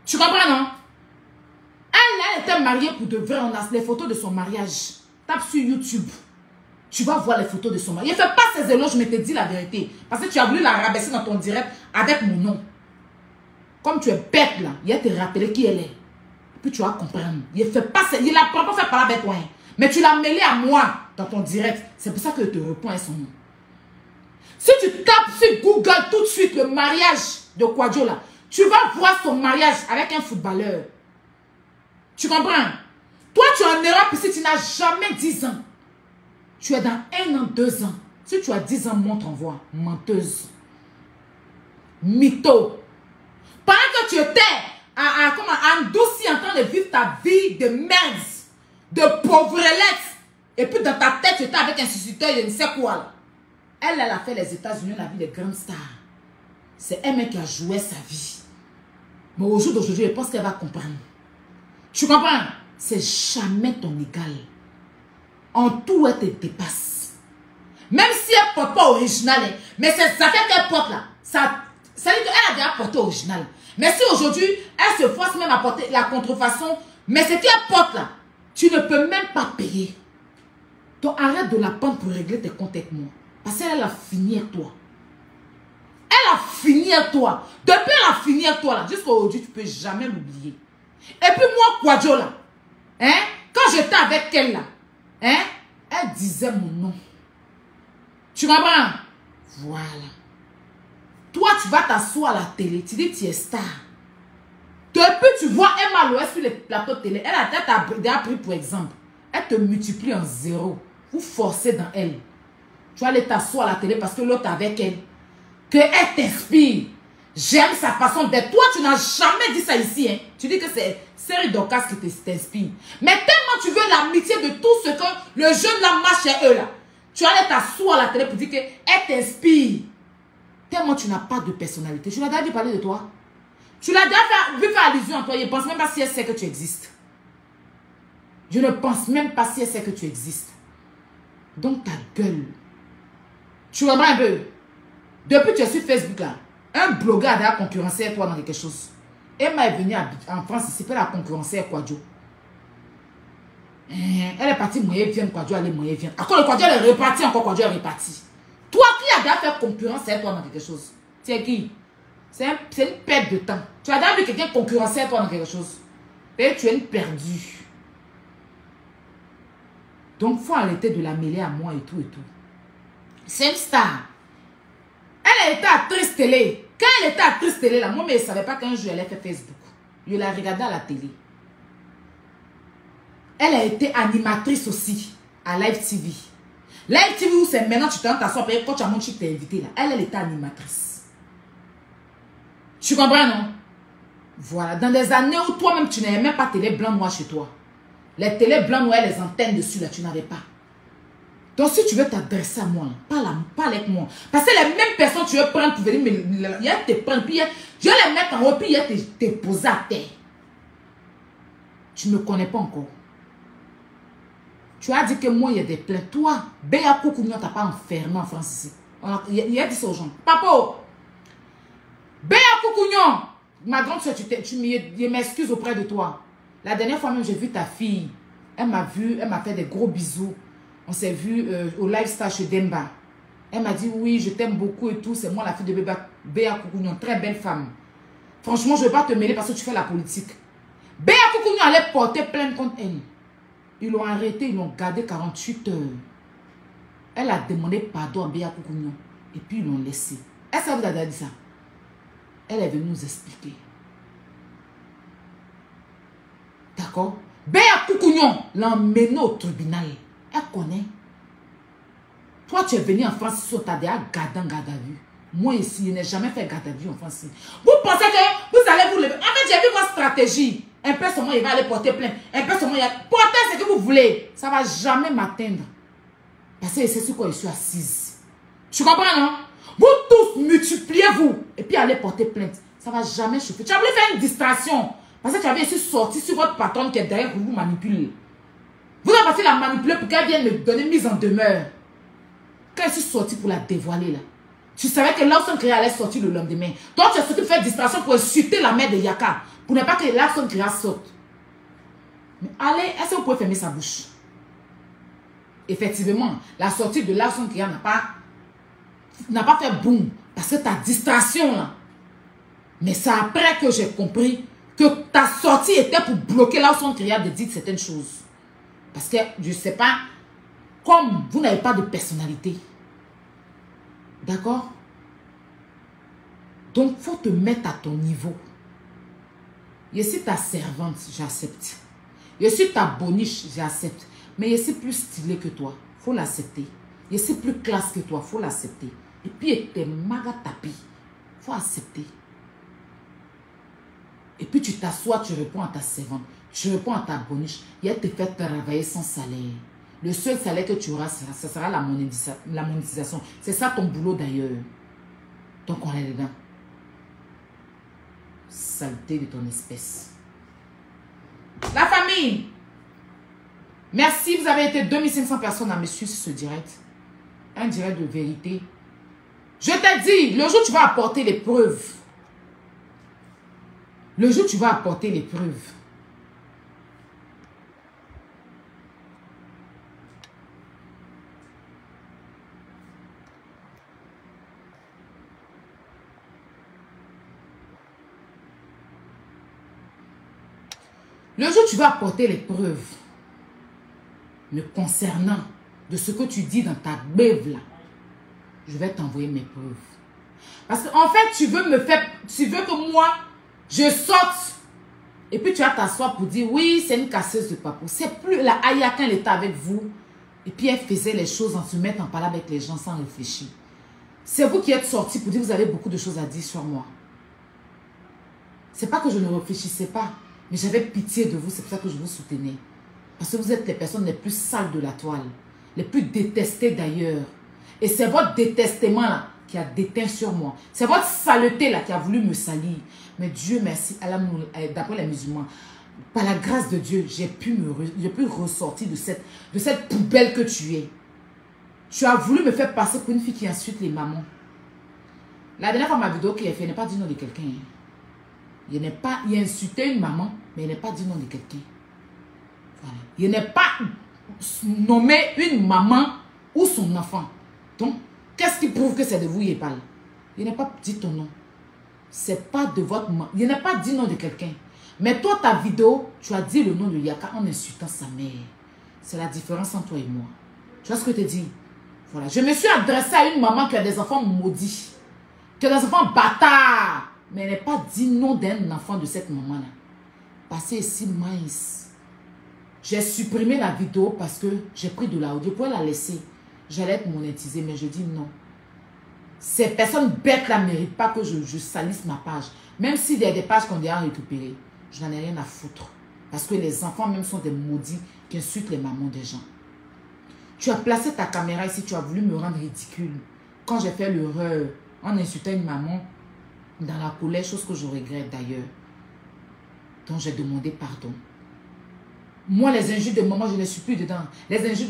Speaker 1: Tu comprends, non? Elle était mariée pour de vrai. On a les photos de son mariage. Tape sur YouTube. Tu vas voir les photos de son mariage. Ne fais pas ces éloges, mais te dis la vérité. Parce que tu as voulu la rabaisser dans ton direct avec mon nom. Comme tu es bête là, il va te rappeler qui elle est. Puis tu vas comprendre. Il n'a pas fait parler avec toi. Hein. Mais tu l'as mêlé à moi dans ton direct. C'est pour ça que je te réponds à son nom. Si tu tapes sur Google tout de suite le mariage de Kwadjo là, tu vas voir son mariage avec un footballeur. Tu comprends? Toi, tu es en Europe ici, tu n'as jamais 10 ans. Tu es dans 1 an, 2 ans. Si tu as 10 ans, montre en voix. Menteuse. Mytho. Pendant que tu étais en dossier en train de vivre ta vie de merde, de pauvrelette, et puis dans ta tête, tu étais avec un susciteur, je ne sais quoi. Là. Elle a fait les États-Unis, la vie de grandes stars. C'est elle-même qui a joué sa vie. Mais au jour d'aujourd'hui, je pense qu'elle va comprendre. Tu comprends? C'est jamais ton égal. En tout, elle te dépasse. Même si elle ne porte pas original, mais c'est ça qu'elle porte là. Ça veut dire qu'elle a déjà porté original. Mais si aujourd'hui, elle se force même à porter la contrefaçon, mais ce qu'elle porte là, tu ne peux même pas payer. Donc arrête de la prendre pour régler tes comptes avec moi. Parce qu'elle a fini avec toi. Elle a fini avec toi. Depuis elle a fini avec toi là, jusqu'à aujourd'hui, tu ne peux jamais l'oublier. Et puis moi, Kwadjo là, hein, quand j'étais avec elle là, hein, elle disait mon nom. Tu comprends? Voilà. Toi, tu vas t'asseoir à la télé, tu dis tu es star. Depuis tu vois Emma Loa sur les plateaux de télé, elle a déjà pris pour exemple. Elle te multiplie en 0. Vous forcez dans elle. Tu vas aller t'asseoir à la télé parce que l'autre avec elle. Que elle t'inspire. J'aime sa façon d'être. Toi, tu n'as jamais dit ça ici. Hein. Tu dis que c'est Série Dorcas qui t'inspire. Mais tellement tu veux l'amitié de tout ce que le jeune là marche chez eux là. Tu vas aller t'asseoir à la télé pour dire qu'elle t'inspire. Tellement tu n'as pas de personnalité. Je l'ai déjà dit parler de toi. Tu l'as déjà vu faire allusion à toi. Je ne pense même pas si elle sait que tu existes. Je ne pense même pas si elle sait que tu existes. Donc ta gueule. Tu comprends un peu? Depuis que tu es sur Facebook là, un blogueur a déjà concurrencé toi dans quelque chose. Emma est venue en France, c'est pas la concurrencer Kwadjo. Elle est partie moyen vienne, Kwadjo elle est moyen vienne. Encore le Kwadjo elle est reparti, encore Kwadjo est reparti. Toi qui as déjà fait concurrence à toi dans quelque chose. Tu es qui? C'est une perte de temps. Tu as déjà vu quelqu'un concurrencer à toi dans quelque chose. Et tu es une perdue. Donc, il faut arrêter de la mêler à moi et tout et tout. C'est une star. Elle était actrice télé. Quand elle était actrice télé, là, moi, mais je ne savais pas qu'un jour elle allait faire Facebook. Je la regardais à la télé. Elle a été animatrice aussi à Live TV. Live TV, où c'est maintenant tu t'assois, quand tu as montré que tu es invité là. Elle était animatrice. Tu comprends, non? Voilà. Dans des années où toi-même, tu n'avais même pas télé blanc-noir chez toi. Les télés blanc-noir, les antennes dessus, là, tu n'avais pas. Donc, si tu veux t'adresser à moi, parle avec moi. Parce que les mêmes personnes, tu veux prendre pour venir me te prendre, puis je vais les mettre en haut, puis te poser à terre. Tu ne me connais pas encore. Tu as dit que moi, il y a des plaintes. Toi, Béa Koukounion, tu n'as pas enfermé en France ici. Il a dit ça aux gens. Papa, Béa Koukounion, ma grande soeur, je m'excuse auprès de toi. La dernière fois même, j'ai vu ta fille. Elle m'a vu, elle m'a fait des gros bisous. On s'est vu au lifestyle chez Demba. Elle m'a dit, oui, je t'aime beaucoup et tout. C'est moi la fille de Béa Koukounion. Très belle femme. Franchement, je ne vais pas te mêler parce que tu fais la politique. Béa Koukounion allait porter plainte contre elle. Ils l'ont arrêté, ils l'ont gardé 48 heures. Elle a demandé pardon à Béa Koukounion. Et puis ils l'ont laissé. Est-ce que vous avez dit ça? Elle est venue nous expliquer. D'accord? Béa Koukounion l'a emmené au tribunal. Elle connaît. Toi, tu es venu en France, tu as déjà gardé en garde à vue. Moi ici, je n'ai jamais fait garde à vue en France. Vous pensez que vous allez vous lever. En fait, j'ai vu votre stratégie. Un peu seulement, il va aller porter plainte. Un peu seulement, il va porter ce que vous voulez. Ça ne va jamais m'atteindre. Parce que c'est sur quoi je suis assise. Tu comprends, non? Vous tous multipliez-vous. Et puis allez porter plainte. Ça ne va jamais chauffer. Tu as voulu faire une distraction. Parce que tu avais sorti sur votre patronne qui est derrière pour vous manipuler. Vous avez passé la manipuler pour qu'elle vienne me donner mise en demeure. Quand je suis sortie pour la dévoiler là, tu savais que Lawson Créa allait sortir le lendemain. Donc tu as surtout fait distraction pour insulter la mère de Yaka. Pour ne pas que Lawson Créa sorte. Mais allez, est-ce que vous pouvez fermer sa bouche? Effectivement, la sortie de Lawson Créa n'a pas fait boum. Parce que ta distraction là. Mais c'est après que j'ai compris que ta sortie était pour bloquer Lawson Créa de dire certaines choses. Parce que, je ne sais pas, comme vous n'avez pas de personnalité. D'accord? Donc, il faut te mettre à ton niveau. Je suis ta servante, j'accepte. Je suis ta boniche, j'accepte. Mais je suis plus stylé que toi. Il faut l'accepter. Je suis plus classe que toi, il faut l'accepter. Et puis, tes magas tapis. Il faut accepter. Et puis, tu t'assois, tu réponds à ta servante. Tu réponds à ta boniche. Il te fait travailler sans salaire. Le seul salaire que tu auras, ce sera la monétisation. C'est ça ton boulot d'ailleurs. Donc on est dedans. Saleté de ton espèce. La famille. Merci, vous avez été 2500 personnes à me suivre sur ce direct. Un direct de vérité. Je t'ai dit, le jour où tu vas apporter les preuves. Le jour où tu vas apporter les preuves. Le jour où tu vas apporter les preuves me concernant de ce que tu dis dans ta beuve là, je vais t'envoyer mes preuves. Parce qu'en fait, tu veux que moi, je sorte et puis tu vas t'asseoir pour dire, oui, c'est une casseuse de papou. C'est plus la Aya quand elle était avec vous et puis elle faisait les choses en se mettant en parler avec les gens sans réfléchir. C'est vous qui êtes sortis pour dire, vous avez beaucoup de choses à dire sur moi. C'est pas que je ne réfléchissais pas. Mais j'avais pitié de vous, c'est pour ça que je vous soutenais. Parce que vous êtes les personnes les plus sales de la toile. Les plus détestées d'ailleurs. Et c'est votre détestement là qui a déteint sur moi. C'est votre saleté là qui a voulu me salir. Mais Dieu merci, d'après les musulmans, par la grâce de Dieu, j'ai pu ressortir de cette poubelle que tu es. Tu as voulu me faire passer pour une fille qui insulte les mamans. La dernière fois, ma vidéo qui est faite, il n'est pas dit nom de quelqu'un. Il a insulté une maman, mais il n'est pas dit nom de quelqu'un. Voilà. Il n'est pas nommé une maman ou son enfant. Donc, qu'est-ce qui prouve que c'est de vous il parle? Il n'a pas dit ton nom. C'est pas de votre maman. Il n'a pas dit nom de quelqu'un. Mais toi, ta vidéo, tu as dit le nom de Yaka en insultant sa mère. C'est la différence entre toi et moi. Tu vois ce que je te dis? Voilà. Je me suis adressée à une maman qui a des enfants maudits. Qui a des enfants bâtards. Mais elle n'a pas dit nom d'un enfant de cette maman-là. Passez ici, mince. J'ai supprimé la vidéo parce que j'ai pris de l'audio. Je pouvais la laisser. J'allais être monétisée, mais je dis non. Ces personnes bêtes-là ne méritent pas que je salisse ma page. Même s'il y a des pages qu'on doit récupérer, je n'en ai rien à foutre. Parce que les enfants même sont des maudits qui insultent les mamans des gens. Tu as placé ta caméra ici, tu as voulu me rendre ridicule. Quand j'ai fait l'erreur en insultant une maman dans la colère, chose que je regrette d'ailleurs. Donc j'ai demandé pardon. Moi, les injures de maman, je ne suis plus dedans. Les injures,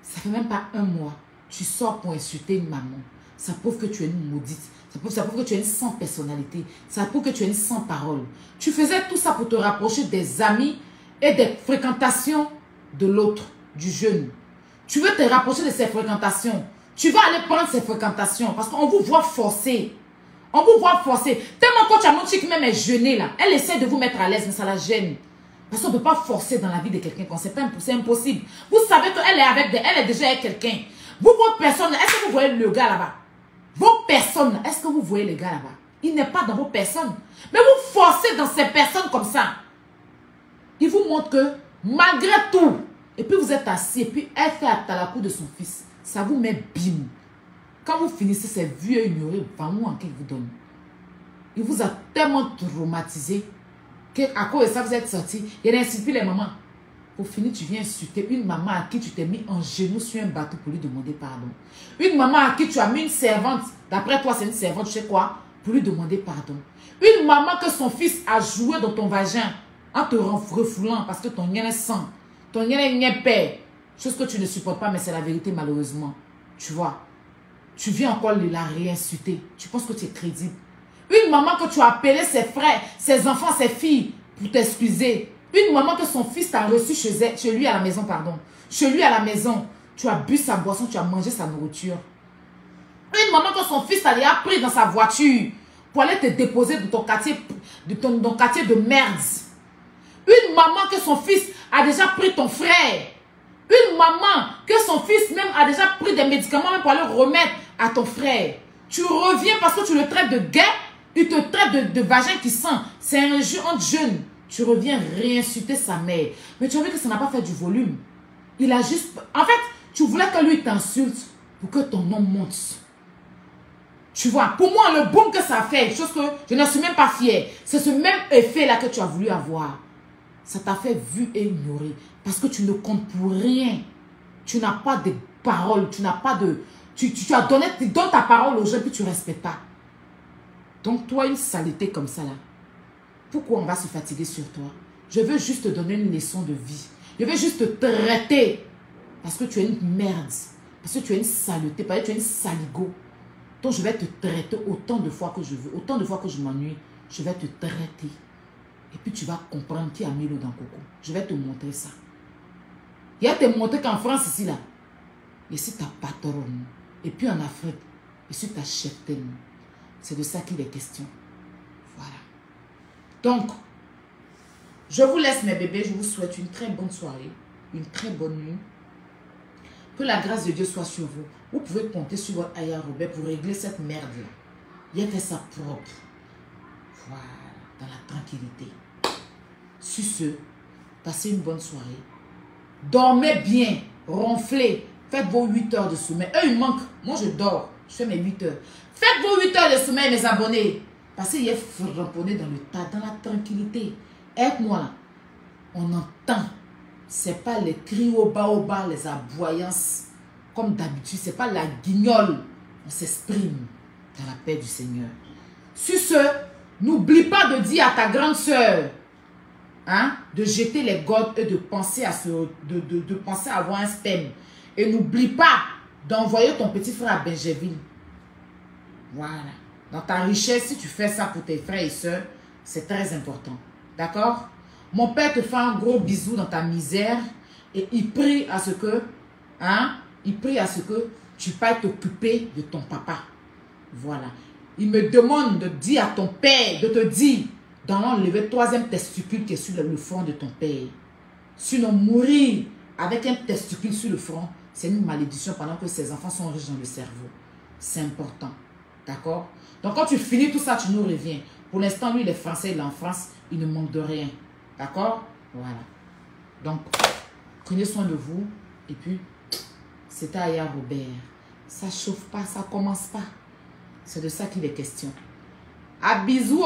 Speaker 1: ça fait même pas un mois. Tu sors pour insulter une maman. Ça prouve que tu es une maudite. Ça prouve que tu es une sans personnalité. Ça prouve que tu es une sans parole. Tu faisais tout ça pour te rapprocher des amis et des fréquentations de l'autre, du jeune. Tu veux te rapprocher de ses fréquentations. Tu vas aller prendre ses fréquentations parce qu'on vous voit forcer. On vous voit forcer. Tellement quand tu as mon chic même est jeûné là, elle essaie de vous mettre à l'aise, mais ça la gêne. Parce qu'on ne peut pas forcer dans la vie de quelqu'un. C'est impossible. Vous savez qu'elle est avec elle est déjà avec quelqu'un. Vous, votre personne, est-ce que vous voyez le gars là-bas? Vos personnes, est-ce que vous voyez le gars là-bas? Il n'est pas dans vos personnes. Mais vous forcez dans ces personnes comme ça. Il vous montre que malgré tout, et puis vous êtes assis, et puis elle fait à la cour de son fils. Ça vous met bim. Quand vous finissez ces vieux ignorés, vraiment en qu'il vous donne. Il vous a tellement traumatisé qu'à cause de ça, vous êtes sorti. Il a insulté les mamans. Pour finir, tu viens insulter une maman à qui tu t'es mis en genou sur un bateau pour lui demander pardon. Une maman à qui tu as mis une servante. D'après toi, c'est une servante, tu sais quoi? Pour lui demander pardon. Une maman que son fils a joué dans ton vagin en te refoulant parce que ton lien est sang. Ton lien est père. Chose que tu ne supportes pas, mais c'est la vérité malheureusement. Tu vois? Tu viens encore la réinsulter. Tu penses que tu es crédible. Une maman que tu as appelé ses frères, ses enfants, ses filles pour t'excuser. Une maman que son fils t'a reçu chez lui à la maison, pardon. Chez lui à la maison. Tu as bu sa boisson, tu as mangé sa nourriture. Une maman que son fils t'a pris dans sa voiture pour aller te déposer dans ton quartier, ton quartier de merde. Une maman que son fils a déjà pris ton frère. Une maman que son fils même a déjà pris des médicaments même pour aller remettre à ton frère. Tu reviens parce que tu le traites de gay, il te traite de vagin qui sent. C'est un jeu entre jeunes. Tu reviens réinsulter sa mère. Mais tu as vu que ça n'a pas fait du volume. Il a juste... En fait, tu voulais que lui t'insulte pour que ton nom monte. Tu vois, pour moi, le boom que ça a fait, chose que je ne suis même pas fière, c'est ce même effet-là que tu as voulu avoir. Ça t'a fait vu et ignorer. Parce que tu ne comptes pour rien. Tu n'as pas de parole. Tu n'as pas de... Tu as donné... Tu donnes ta parole aux gens puis tu ne respectes pas. Donc toi, une saleté comme ça là, pourquoi on va se fatiguer sur toi? Je veux juste te donner une leçon de vie. Je veux juste te traiter. Parce que tu es une merde. Parce que tu es une saleté. Parce que tu es une saligo. Donc je vais te traiter autant de fois que je veux. Autant de fois que je m'ennuie. Je vais te traiter. Et puis tu vas comprendre qui a mis l'eau dans le coco. Je vais te montrer ça. Il y a te montrer qu'en France ici là. Ici ta patronne. Et puis en Afrique. Ici ta cheftaine. C'est de ça qu'il est question. Voilà. Donc, je vous laisse mes bébés. Je vous souhaite une très bonne soirée. Une très bonne nuit. Que la grâce de Dieu soit sur vous. Vous pouvez compter sur votre Aya Robert pour régler cette merde-là. Il a fait ça propre. Voilà. Dans la tranquillité. Sur ce, passez une bonne soirée. Dormez bien. Ronflez. Faites vos 8 heures de sommeil. Eux, ils manquent. Moi, je dors. Je fais mes 8 heures. Faites vos 8 heures de sommeil, mes abonnés. Parce qu'il est framponné dans le tas, dans la tranquillité. Aide-moi là. On entend. Ce n'est pas les cris au bas, les aboyances. Comme d'habitude. Ce n'est pas la guignole. On on s'exprime dans la paix du Seigneur. Sur ce, n'oublie pas de dire à ta grande sœur, hein, de jeter les godes et de penser à penser à avoir un sperme. Et n'oublie pas d'envoyer ton petit frère à Benjerville. Voilà. Dans ta richesse, si tu fais ça pour tes frères et sœurs, c'est très important. D'accord? Mon père te fait un gros bisou dans ta misère et il prie à ce que, hein, il prie à ce que tu puisses t'occuper de ton papa. Voilà. Il me demande de dire à ton père, de te dire, d'enlever le 3e testicule qui est sur le front de ton père. Sinon, mourir avec un testicule sur le front, c'est une malédiction pendant que ses enfants sont riches dans le cerveau. C'est important. D'accord? Donc, quand tu finis tout ça, tu nous reviens. Pour l'instant, lui, il est français, il est en France, il ne manque de rien. D'accord? Voilà. Donc, prenez soin de vous. Et puis, c'était Aya Robert. Ça ne chauffe pas, ça ne commence pas. C'est de ça qu'il est question. À bisous!